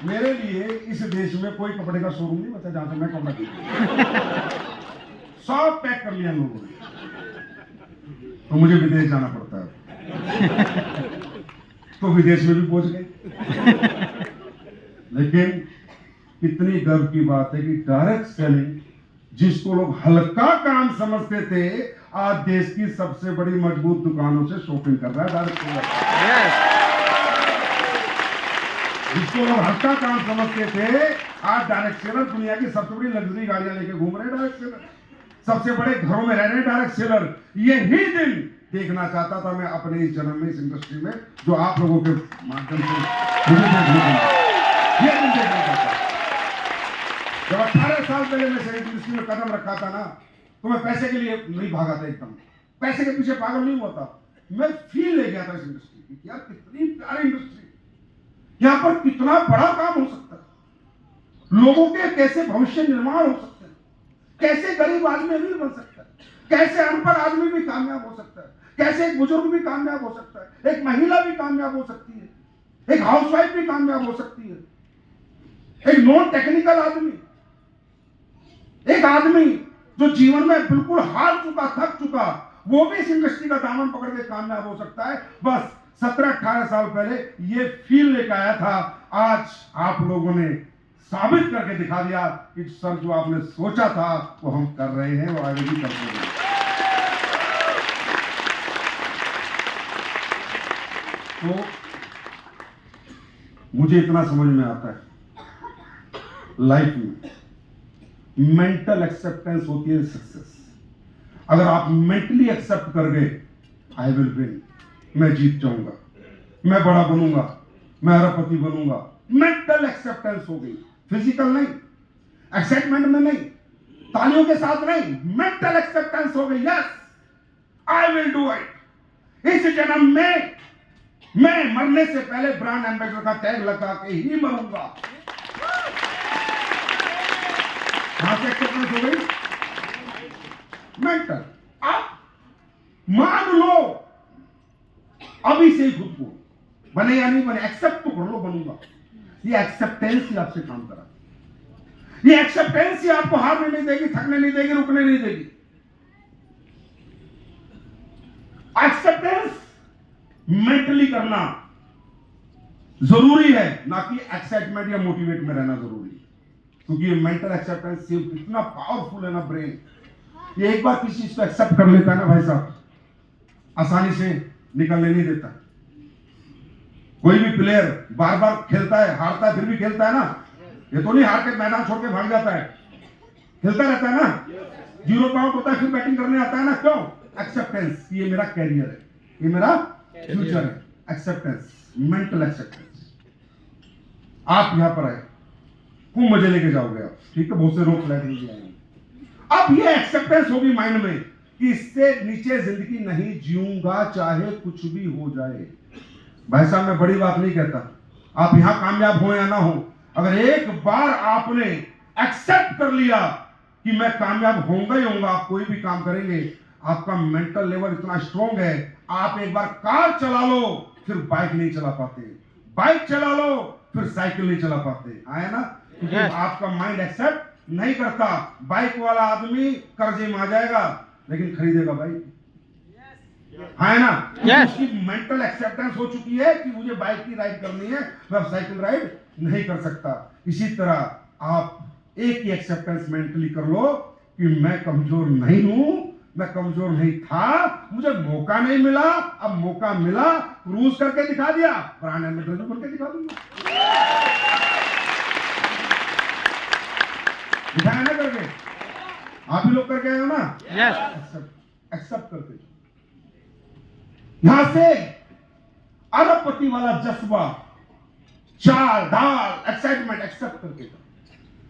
मेरे लिए इस देश में कोई कपड़े का शोरूम नहीं बचा जहां से मैं कपड़ा खरीदूं। सब पैक कर लिया लोगों ने, तो मुझे विदेश जाना पड़ता है। तो विदेश में भी पहुंच गए। लेकिन कितनी गर्व की बात है कि डायरेक्ट सेलिंग, जिसको लोग हल्का काम समझते थे, आज देश की सबसे बड़ी मजबूत दुकानों से शॉपिंग कर रहा है डायरेक्ट सेलर। जिसको लोग हल्का काम समझते थे, आज डायरेक्ट सेलर दुनिया की सबसे बड़ी लग्जरी गाड़ियां लेके घूम रहे हैं डायरेक्ट सेलर, सबसे बड़े घरों में रह रहे हैं डायरेक्ट सेलर। यही दिन देखना चाहता था मैं अपने इस जन्म में, इस इंडस्ट्री में, जो आप लोगों के माध्यम से मुझे देखने को मिला। ये दिन देखना चाहता। जब 18 साल पहले मैं इस इंडस्ट्री में कदम रखा था ना, तो मैं पैसे के लिए नहीं भागा था, एकदम पैसे के पीछे पागल नहीं हुआ था। मैं फील ले गया था इस इंडस्ट्री की, यार कितनी प्यारी इंडस्ट्री, यहाँ पर कितना बड़ा काम हो सकता है, लोगों के कैसे भविष्य निर्माण हो सकता है, कैसे गरीब आदमी अमीर बन सकता है, कैसे अनपढ़ आदमी भी कामयाब हो सकता है, कैसे एक बुजुर्ग भी कामयाब हो सकता है, एक महिला भी कामयाब हो सकती है, एक हाउसवाइफ भी कामयाब हो सकती है, एक नॉन टेक्निकल आदमी, एक आदमी जो जीवन में बिल्कुल हार चुका, थक चुका, वो भी इस इंडस्ट्री का दामन पकड़ के कामयाब हो सकता है। बस 17-18 साल पहले ये फील लेकर आया था। आज आप लोगों ने साबित करके दिखा दिया कि सर जो आपने सोचा था वो हम कर रहे हैं और आगे भी करते रहेंगे। तो मुझे इतना समझ में आता है लाइफ में मेंटल एक्सेप्टेंस होती है सक्सेस। अगर आप मेंटली एक्सेप्ट कर गए आई विल विन, मैं जीत जाऊंगा, मैं बड़ा बनूंगा, मैं अरबपति बनूंगा। मेंटल एक्सेप्टेंस हो गई, फिजिकल नहीं, एक्साइटमेंट में नहीं, तालियों के साथ नहीं, मेंटल एक्सेप्टेंस हो गई। Yes I will do it. इस जन्म में मैं मरने से पहले ब्रांड एम्बेसडर का टैग लगा के ही मरूंगा। कहां से एक्सेप्टेंस हो गई? मेंटल। आप मान लो अभी से ही खुद को, बने या नहीं बने, एक्सेप्ट तो कर लो, बनूंगा। ये एक्सेप्टेंस ही आपसे काम करा, ये एक्सेप्टेंस ही आपको हारने नहीं देगी, थकने नहीं देगी, रुकने नहीं देगी। एक्सेप्टेंस मेंटली करना जरूरी है, ना कि एक्साइटमेंट या मोटिवेट में रहना जरूरी है। क्योंकि ये मेंटल एक्सेप्टेंस सिर्फ इतना पावरफुल है ना, ब्रेन ये एक बार किसी चीज को एक्सेप्ट कर लेता है ना भाई साहब, आसानी से निकलने नहीं देता। कोई भी प्लेयर बार बार खेलता है, हारता है, फिर भी खेलता है ना। ये तो नहीं हार के मैदान छोड़ के भाग जाता है, खेलता रहता है ना। 0 आउट होता है, फिर बैटिंग करने आता है ना। क्यों? एक्सेप्टेंस, ये मेरा कैरियर है, ये मेरा फ्यूचर है। Acceptance, mental acceptance. आप यहां पर आए, खूब मजे लेके जाओगे आप, ठीक है। बहुत से रोक लगे आएंगे। अब ये एक्सेप्टेंस होगी माइंड में कि इससे नीचे जिंदगी नहीं जीऊंगा, चाहे कुछ भी हो जाए। भाई साहब मैं बड़ी बात नहीं कहता, आप यहां कामयाब हो या ना हो, अगर एक बार आपने एक्सेप्ट कर लिया कि मैं कामयाब होऊंगा ही होऊंगा, आप कोई भी काम करेंगे, आपका मेंटल लेवल इतना स्ट्रांग है। आप एक बार कार चला लो, फिर बाइक नहीं चला पाते, बाइक चला लो, फिर साइकिल नहीं चला पाते। आया ना? क्योंकि आपका माइंड एक्सेप्ट नहीं करता। बाइक वाला आदमी कर्जे में आ जाएगा, लेकिन खरीदेगा बाइक, है ना? उसकी मेंटल एक्सेप्टेंस हो चुकी है कि मुझे बाइक की राइड करनी है, मैं साइकिल राइड नहीं कर सकता। इसी तरह आप एक ही एक्सेप्टेंस मेंटली कर लो कि मैं कमजोर नहीं हूं, मैं कमजोर नहीं था, मुझे मौका नहीं मिला, अब मौका मिला, क्रूज करके दिखा दिया, ब्रांड एम्बेसडर करके दिखा दूंगा। दिखाया ना करके, आप ही लोग करके आए हो ना। एक्सेप्ट करके यहां से अरबपति वाला जज्बा, चाल ढाल, एक्साइटमेंट एक्सेप्ट करके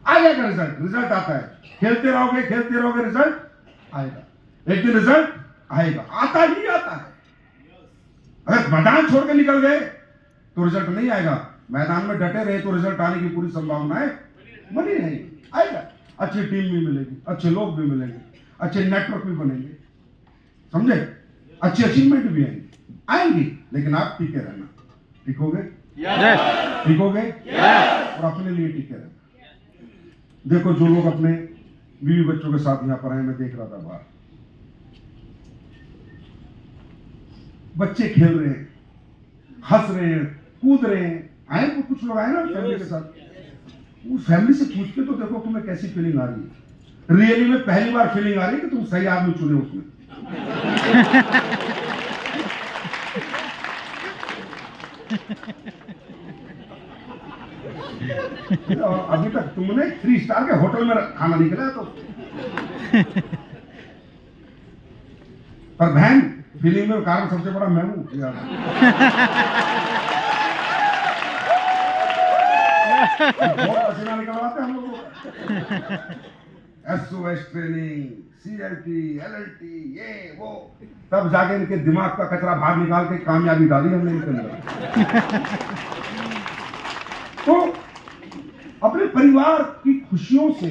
आ जाएगा। रिजल्ट आता है, खेलते रहोगे रिजल्ट आएगा, एक दिन रिजल्ट आएगा, आता ही आता है। अगर मैदान छोड़ के निकल गए तो रिजल्ट नहीं आएगा, मैदान में डटे रहे तो रिजल्ट आने की पूरी संभावना है बनी रहेगी, आएगा। अच्छी टीम भी मिलेगी, अच्छे लोग भी मिलेंगे, अच्छे नेटवर्क भी बनेंगे, समझे, अच्छी अचीवमेंट भी आएंगी, लेकिन आप टिके रहना। टिकोगे? टिकोगे? और अपने लिए टिके रहना। देखो जो लोग अपने बीवी बच्चों के साथ यहां पर आए, मैं देख रहा था बाहर, बच्चे खेल रहे हैं, हंस रहे हैं, कूद रहे हैं। आए तो कुछ लोग आए ना फैमिली के साथ, वो फैमिली से पूछ के तो देखो तुम्हें कैसी फीलिंग आ रही है। रियली में पहली बार फीलिंग आ रही है कि तुम सही आदमी चुने उसमें। और अभी तक तुमने 3 स्टार के होटल में खाना नहीं खिलाया तो। पर बहन फीलिंग में कारण सबसे बड़ा मैं हूं। बहुत पसीना निकलवाते हम लोगों को। SOS ट्रेनिंग, CLT, LLT, ये वो, तब जाके इनके दिमाग का कचरा बाहर निकाल के कामयाबी डाली हमने इनके अंदर। तो अपने परिवार की खुशियों से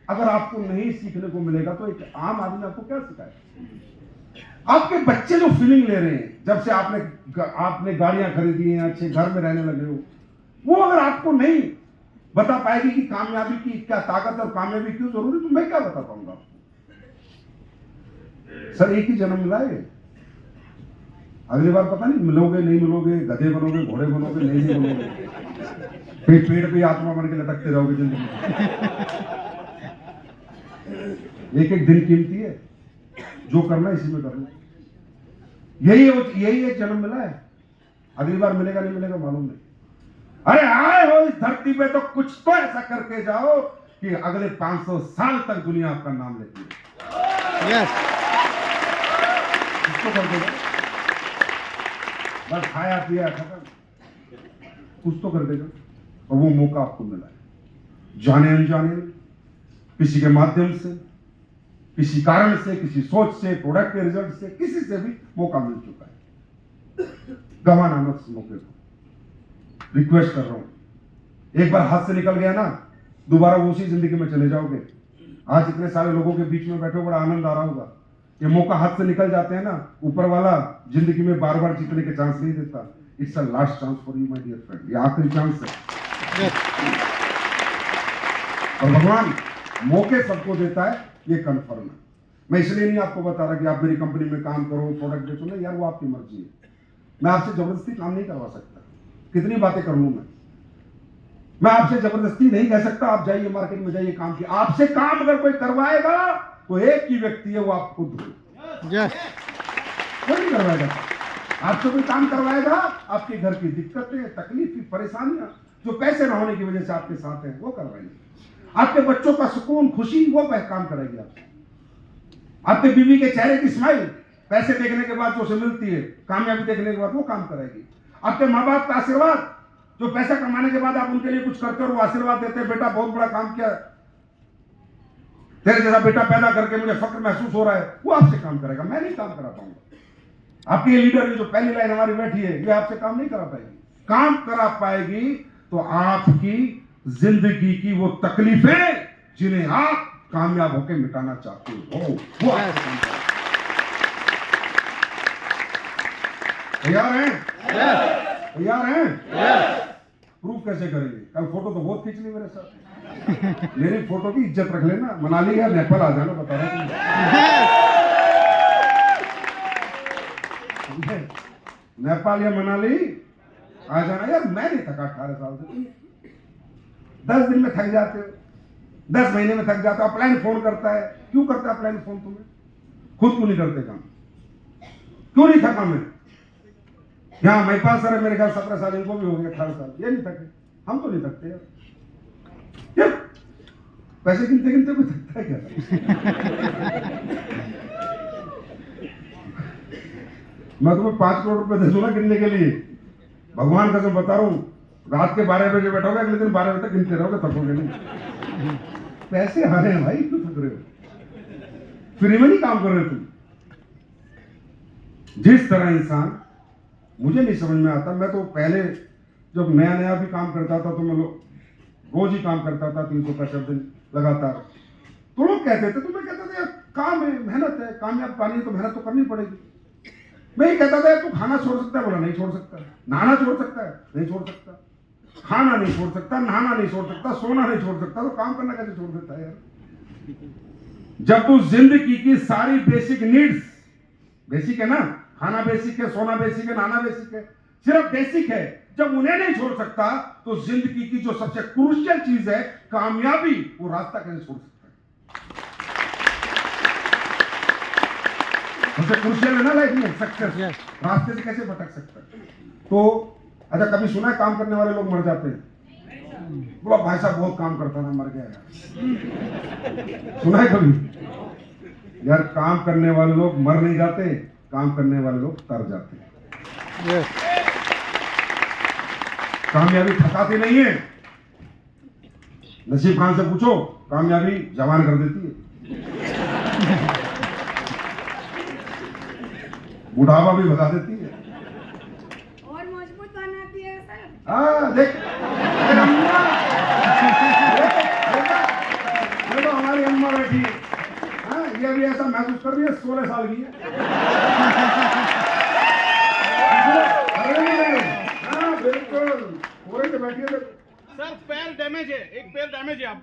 अगर आपको नहीं सीखने को मिलेगा तो एक आम आदमी आपको क्या सिखाएगा? आपके बच्चे जो फीलिंग ले रहे हैं जब से आपने गाड़ियां खरीदी हैं, अच्छे घर में रहने लगे हो, वो अगर आपको नहीं बता पाएगी कि कामयाबी की क्या ताकत और कामयाबी क्यों जरूरी, तो मैं क्या बता पाऊंगा? सर एक ही जन्म मिला है, अगली बार पता नहीं मिलोगे नहीं मिलोगे, गधे बनोगे, घोड़े बनोगे, नहीं बनोगे, पेड़ पे आत्मा बन के लटकते रहोगे जिंदगी में। एक एक दिन कीमती है, जो करना है इसी में कर लो। यही एक जन्म मिला है, अगली बार मिलेगा नहीं मिलेगा मालूम नहीं। अरे आए हो इस धरती पे तो कुछ तो ऐसा करके जाओ कि अगले 500 साल तक दुनिया आपका नाम लेती है। यस कुछ तो करके जाओ, बस खाया पिया खत्म, कुछ तो कर देगा। और वो मौका आपको मिला है, जाने अनजाने में, किसी के माध्यम से, किसी कारण से, किसी सोच से, प्रोडक्ट के रिजल्ट से, किसी से भी मौका मिल चुका है। गंवाना मत इस मौके को, रिक्वेस्ट कर रहा हूं। एक बार हाथ से निकल गया ना, दोबारा वो उसी जिंदगी में चले जाओगे। आज इतने सारे लोगों के बीच में बैठे हो, बड़ा आनंद आ रहा होगा। ये मौका हाथ से निकल जाते हैं ना, ऊपर वाला जिंदगी में बार बार जीतने के चांस नहीं देता। It's a last chance for you my dear friend, ये आखिरी चांस है। और भगवान मौके सबको देता है, ये कन्फर्म है। मैं इसलिए नहीं आपको बता रहा कि आप मेरी कंपनी में काम करो, प्रोडक्ट बेचो, नहीं यार, वो आपकी मर्जी है। मैं आपसे जबरदस्ती काम नहीं करवा सकता। कितनी बातें कर लूं मैं आपसे जबरदस्ती नहीं कह सकता आप जाइए मार्केट में जाइए काम की। आपसे काम अगर कोई करवाएगा तो एक ही व्यक्ति है, वो आप खुद हो। कोई नहीं करवाएगा। आपसे कोई काम करवाएगा, आपके घर की दिक्कतें, तकलीफ, परेशानियां जो पैसे न होने की वजह से आपके साथ है, वो करवाएंगे। आपके बच्चों का सुकून, खुशी, वो काम करेगी आपसे। आपके बीवी के चेहरे की स्माइल, पैसे देखने के बाद जो उसे मिलती है, कामयाबी देखने के बाद वो काम करेगी। आपके माँ बाप का आशीर्वाद, जो पैसा कमाने के बाद आप उनके लिए कुछ करते हो, वो आशीर्वाद देते हैं, बेटा बहुत बड़ा काम किया, तेरे जैसा बेटा पैदा करके मुझे फक्र महसूस हो रहा है, वो आपसे काम करेगा। मैं नहीं काम करा पाऊंगा। आपकी लीडर की जो पहली लाइन हमारी बैठी है, ये आपसे काम नहीं करा पाएगी। काम करा पाएगी तो आपकी जिंदगी की वो तकलीफें जिन्हें आप कामयाब होकर मिटाना चाहते हो, वो आपसे काम करेगा। तैयार हैं? तैयार हैं? प्रूफ कैसे करेंगे? कल फोटो तो बहुत खींच ली मेरे साथ। मेरी फोटो की इज्जत रख लेना। मनाली या नेपाल आ जाना, बता रहा हूं। नेपाल या मनाली आ जाना यार। मैं नहीं थका 18 साल से। 10 दिन में थक जाते हो, 10 महीने में थक जाते हो। अपलाइन फोन करता है, क्यों करता है अपलाइन फोन तुम्हें? खुद क्यों नहीं करते काम? क्यों नहीं थका मैं? यहाँ महिपाल सर है, मेरे ख्याल 17 साल, इनको भी हो गया 18 साल, ये नहीं थके। हम तो नहीं थकते यार। क्या पैसे गिनते गिनते कोई थकता है क्या? मैं तुम्हें 5 करोड़ रुपए दे दूंगा गिनने के लिए। भगवान का कसम बता रहा हूं, रात के 12 बजे बैठोगे, अगले दिन 12 बजे तक गिनते रहोगे, थकोगे नहीं। पैसे हारे हैं भाई, क्यों थक रहे हो? फ्री में नहीं काम कर रहे तुम। जिस तरह इंसान, मुझे नहीं समझ में आता। मैं तो पहले जब नया नया भी काम करता था तो मैं रोज ही काम करता था, 365 दिन लगातार। तो लोग कहते थे, तुम्हें कहते थे काम है, मेहनत है, कामयाब पानी है तो मेहनत तो करनी पड़ेगी। मैं ये कहता था, तू खाना छोड़ सकता है? बोला नहीं छोड़ सकता। नहाना छोड़ सकता है? नहीं छोड़ सकता। खाना नहीं छोड़ सकता, नहाना नहीं छोड़ सकता, सोना नहीं छोड़ सकता, तो काम करना कैसे छोड़ देता है यार? जब तू जिंदगी की सारी बेसिक नीड्स, बेसिक है ना, खाना बेसिक है, सोना बेसिक है, नहाना बेसिक है, सिर्फ बेसिक है, जब उन्हें नहीं छोड़ सकता तो जिंदगी की जो सबसे क्रूशियल चीज है, कामयाबी, वो रास्ता कैसे छोड़ सकता है? सबसे क्रूशियल है ना लाइफ में सक्सेस, रास्ते से कैसे भटक सकता है? तो अच्छा, कभी सुना है काम करने वाले लोग मर जाते हैं? बोला भाई साहब बहुत काम करता था, मर गया यार। सुना है कभी? यार काम करने वाले लोग मर नहीं जाते, काम करने वाले लोग तर जाते हैं। कामयाबी थकाती नहीं है। नसीब खान से पूछो, कामयाबी जवान कर देती है। बुढ़ापा भी भगा देती है और मजबूत बनाती है सर। देख अम्मा, देखो हमारी अम्मा बैठी है, ये भी ऐसा महसूस कर रही है 16 साल की है। बिल्कुल पूरे से बैठी है। सर पैर डैमेज है, एक पैर डैमेज है, आप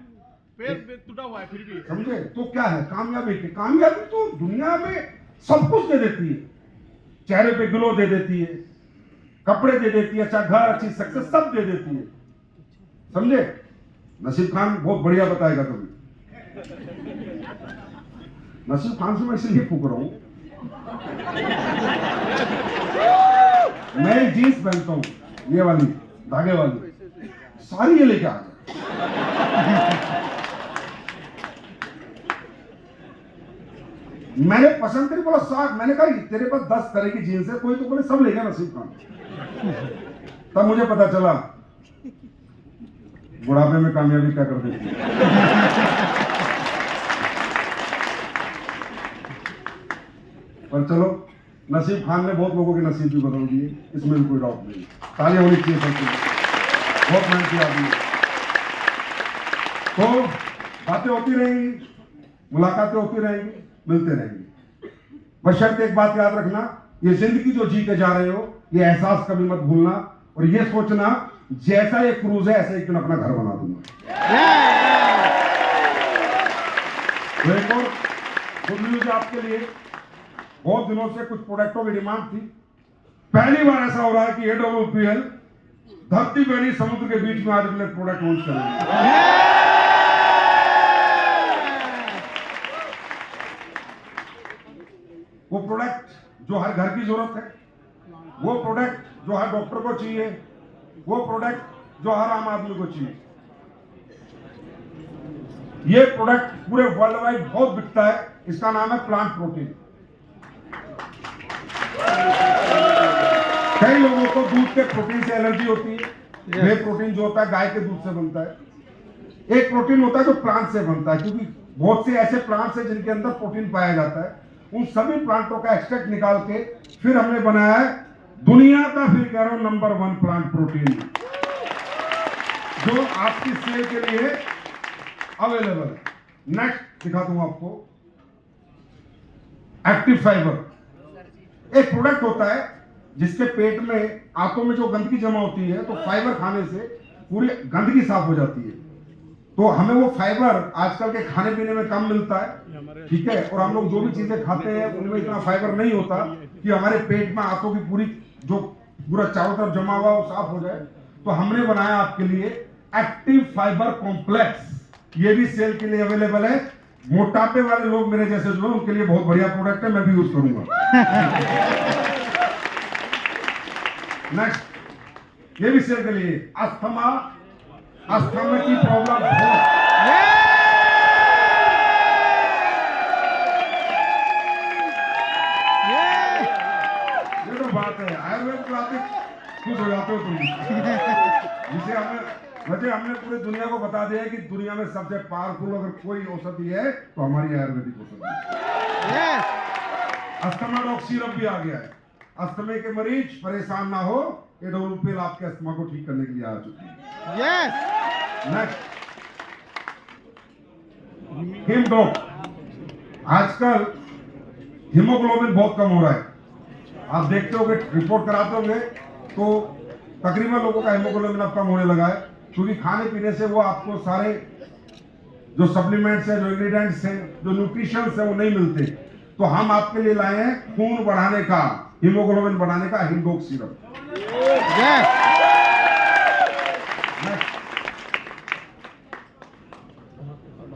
पैर टूटा हुआ है फिर भी। समझे? तो क्या है कामयाबी? कामयाबी तो दुनिया में सब कुछ दे देती है। चेहरे पे ग्लो दे देती है, कपड़े दे देती है, अच्छा घर, अच्छी सक्सेस सब दे देती है। समझे? नसीब खान बहुत बढ़िया बताएगा तुम्हें। नसीब खान से मैं इसलिए पूछ रहा हूं, मैं एक जीन्स पहनता हूं, ये वाली धागे वाली, सारी ये लेके आ गए। मैंने पसंद करी, बोला साथ, मैंने कहा तेरे पास 10 तरह की जीन्स है, कोई तो बोले सब ले गया नसीब खान। तब मुझे पता चला बुढ़ापे में कामयाबी क्या कर देती है। पर चलो, नसीब खान ने बहुत लोगों के नसीब भी बदल दिए, इसमें भी कोई डाउट नहीं। तालियां होनी चाहिए सबके लिए, बहुत मेहनत किया आपने। तो बातें होती रहेंगी, मुलाकातें होती रहेंगी, मिलते रहेंगे। बशर्ते एक बात याद रखना, ये जिंदगी जो जी के जा रहे हो, ये एहसास कभी मत भूलना और ये सोचना जैसा ये क्रूज है ऐसा एक दिन अपना घर बना दूंगा। तो एक और गुड न्यूज आपके लिए, बहुत दिनों से कुछ प्रोडक्टों की डिमांड थी, पहली बार ऐसा हो रहा है कि AWPL धरती पे नहीं समुद्र के बीच में आज अपने प्रोडक्ट लॉन्च करेंगे। वो प्रोडक्ट जो हर घर की जरूरत है, वो प्रोडक्ट जो हर डॉक्टर को चाहिए, वो प्रोडक्ट जो हर आम आदमी को चाहिए। ये प्रोडक्ट पूरे वर्ल्ड वाइड बहुत बिकता है, इसका नाम है प्लांट प्रोटीन। कई लोगों को दूध के प्रोटीन से एलर्जी होती है। वे प्रोटीन जो होता है गाय के दूध से बनता है। एक प्रोटीन होता है जो प्लांट से बनता है, क्योंकि बहुत से ऐसे प्लांट्स हैं जिनके अंदर प्रोटीन पाया जाता है। उन सभी प्लांटों का एक्सट्रैक्ट निकाल के फिर हमने बनाया है दुनिया का, फिर कह रहा हूं, नंबर 1 प्लांट प्रोटीन, जो आपकी सेल के लिए अवेलेबल है। नेक्स्ट दिखा दूं आपको, एक्टिव फाइबर। एक प्रोडक्ट होता है जिसके पेट में, आंतों में जो गंदगी जमा होती है, तो फाइबर खाने से पूरी गंदगी साफ हो जाती है। तो हमें वो फाइबर आजकल के खाने पीने में कम मिलता है, ठीक है, और हम लोग जो भी चीजें खाते हैं उनमें इतना फाइबर नहीं होता कि हमारे पेट में आंतों की पूरी जो पूरा चारों तरफ जमा हुआ वो साफ हो जाए। तो हमने बनाया आपके लिए एक्टिव फाइबर कॉम्प्लेक्स। ये भी सेल के लिए अवेलेबल है। मोटापे वाले लोग मेरे जैसे जो है उनके लिए बहुत बढ़िया प्रोडक्ट है, मैं भी यूज करूंगा। नेक्स्ट, ये भी सेल के लिए, अस्थमा की प्रॉब्लम ये तो बात है, आयुर्वेद को आते खुश हो जाते हो तुम। जिसे हमने पूरी दुनिया को बता दिया है कि दुनिया में सबसे पावरफुल अगर कोई औषधि है तो हमारी आयुर्वेदिक औषधि है। अस्थमा डॉक्टर सिरप भी आ गया है। अस्थमा के मरीज परेशान ना हो, AWPL आपके अस्थमा को ठीक करने के लिए आ चुकी है। नेक्स्ट, हिमडॉक। आजकल हीमोग्लोबिन बहुत कम हो रहा है, आप देखते होंगे, रिपोर्ट कराते होंगे, तो तकरीबन लोगों का हीमोग्लोबिन अब कम होने लगा है, क्योंकि खाने पीने से वो आपको सारे जो सप्लीमेंट्स हैं, जो इंग्रेडिएंट्स हैं, जो न्यूट्रिशंस हैं, वो नहीं मिलते। तो हम आपके लिए लाए हैं खून बढ़ाने का, हीमोग्लोबिन बढ़ाने का हिमडॉक सिरप।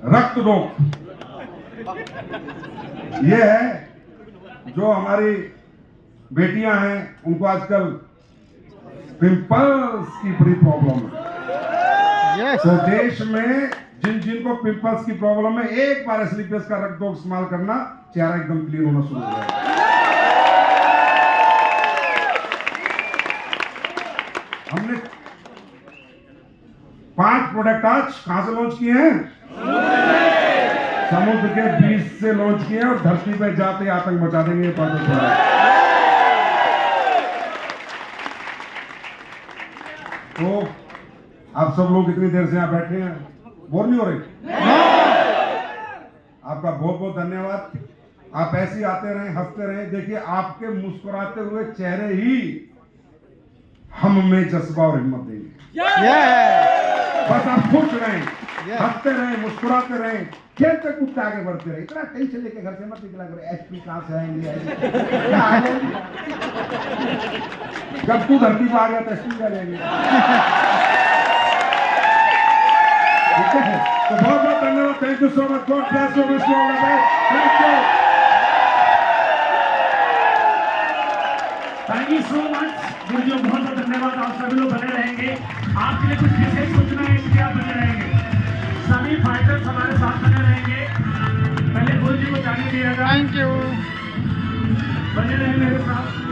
रक्त रोग, ये है जो हमारी बेटियां हैं, उनको आजकल पिंपल्स की बड़ी प्रॉब्लम है। तो देश में जिनको पिंपल्स की प्रॉब्लम है, एक बार एस्लीपियस का रक्त रोग इस्तेमाल करना, चेहरा एकदम क्लीन होना शुरू हो जाएगा। हमने 5 प्रोडक्ट आज कहां से लॉन्च किए हैं? समुद्र के बीच से लॉन्च किए और धरती पे जाते आतंक मचा देंगे। तो आप सब लोग इतनी देर से यहां बैठे हैं, बोर नहीं हो रहे? आपका बहुत बहुत धन्यवाद। आप ऐसे ही आते रहे, हंसते रहे। देखिए, आपके मुस्कुराते हुए चेहरे ही हम में जज्बा और हिम्मत देंगे। बस आप खुश रहें, Yes. हंसते रहे, मुस्कुराते रहे, खेलते कूदते आगे बढ़ते रहे। इतना टेंशन लेके घर से मत निकला करो, एचपी कहाँ से आएंगे, क्या आ जाएंगे? जब तू धरती पर आ गया तो एचपी का लेंगे। ठीक है, तो बहुत बहुत धन्यवाद। Thank you so much. God bless you, wish you all the best. Thank you. Thank you so much guruji, बहुत बहुत धन्यवाद। आप सभी लोग बने रहेंगे, आपके लिए कुछ विशेष सूचना है इसलिए आप बने रहेंगे। सभी फाइटर्स हमारे साथ बने रहेंगे। पहले गुरुजी को जाने दिया जाए, थैंक यू। बने रहे मेरे साथ।